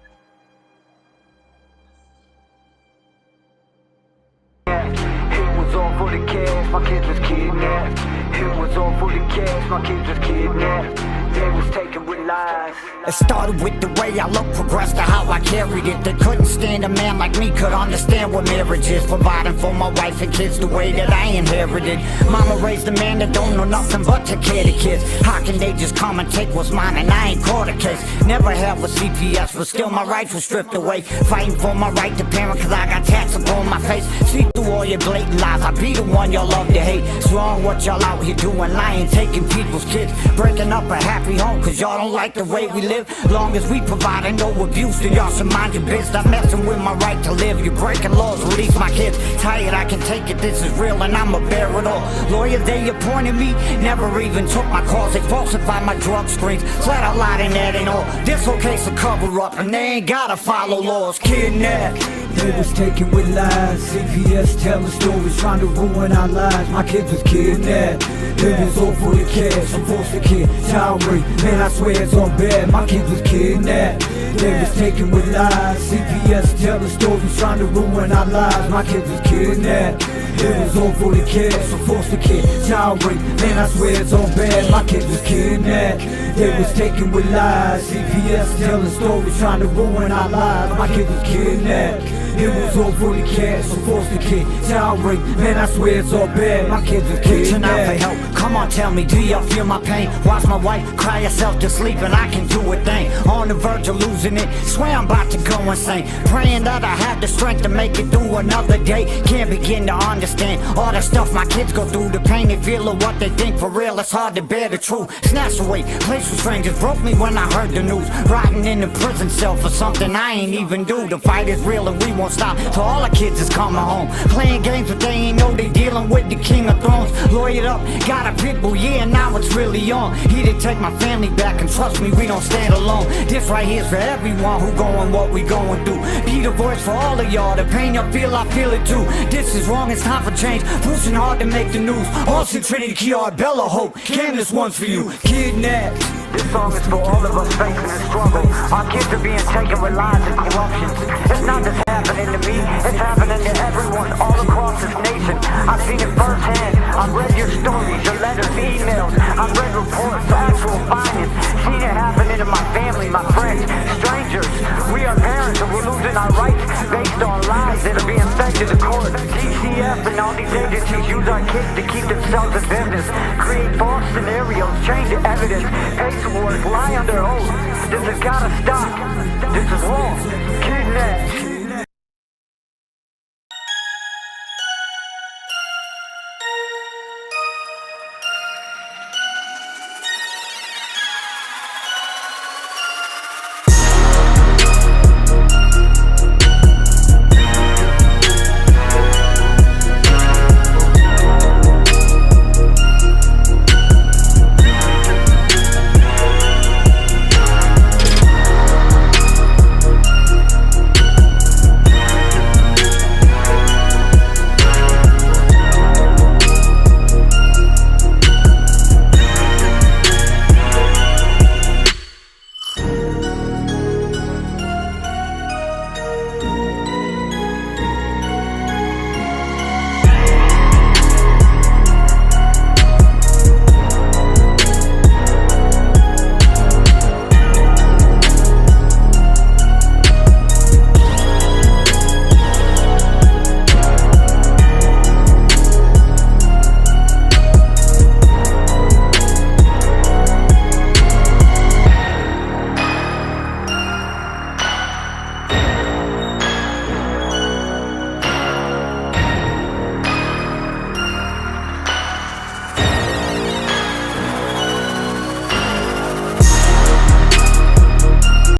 S8: It was all for the cash, my kids was kidnapped. It was all for the cash, my kids was kidnapped. They was taken with lies.
S9: It started with the way I looked, progressed to how I carried it. They couldn't stand a man like me, could understand what marriage is. Providing for my wife and kids the way that I inherited. Mama raised a man that don't know nothing but to care the kids. How can they just come and take what's mine and I ain't caught a case? Never held with CPS, but still my rights were stripped away. Fighting for my right to parent cause I got tats upon my face. See through all your blatant lies, I be the one y'all love to hate. It's wrong what y'all out here doing, lying, taking people's kids. Breaking up a happy home cause y'all don't like the way we live. Long as we providing no abuse, then y'all should mind your biz. Stop messing with my right to live. You're breaking laws, release my kids. Tired, I can take it, this is real and I'ma bear it all. Lawyers, they appointed me, never even took my calls. They falsified my drug screens, flat out lied and that ain't all. This whole case a cover up and they ain't gotta follow laws. Kidnapped.
S8: They was taken with lies. CPS telling stories trying to ruin our lives. My kids was kidnapped. It was all for the cash. I'm forced to kid, child rape. Man, I swear it's all bad. My kids was kidnapped. They was taken with lies. CPS telling stories trying to ruin our lives. My kids was kidnapped. It was all for the cash. I'm forced to kid, child rape. Man, I swear it's all bad. My kids was kidnapped. They was taken with lies. CPS telling stories trying to ruin our lives. My kids was kidnapped. It was all for the cash, so forced to kid, child rape. Man, I swear it's all bad. My kids are kids.
S9: Reaching out for help, come on tell me, do y'all feel my pain? Watch my wife cry herself to sleep and I can do a thing. On the verge of losing it, swear I'm about to go insane. Praying that I have the strength to make it through another day. Can't begin to understand all the stuff my kids go through. The pain they feel or what they think for real, it's hard to bear the truth. Snatched away, place with strangers, broke me when I heard the news. Rotting in a prison cell for something I ain't even do. The fight is real and we won't stop till all the kids is coming home. Playing games but they ain't know they dealing with the King of Thrones. Lawyered up, got a pit bull, yeah, now it's really on. He did take my family back and trust me, we don't stand alone. This right here's for everyone who going what we going through. Be the voice for all of y'all, the pain you feel, I feel it too. This is wrong, it's time for change, pushing hard to make the news. Austin, Trinity, Kiara, Bella, Hope, Cam, this one's for you. Kidnapped.
S8: This song is for all of us facing the struggle. Our kids are being taken with lies and corruption. It's not just happening to me, it's happening to everyone all across this nation. I've seen it firsthand. I've read your stories, your letters, emails. I've read reports, actual findings. Seen it happening to my family, my friends, strangers. We are parents and we're losing our rights based on lies that are being fed to the court. DCF and all these agencies use our kids to keep themselves in business, create false scenarios, change the evidence, pay towards, lie under oath. This has gotta stop. This is wrong.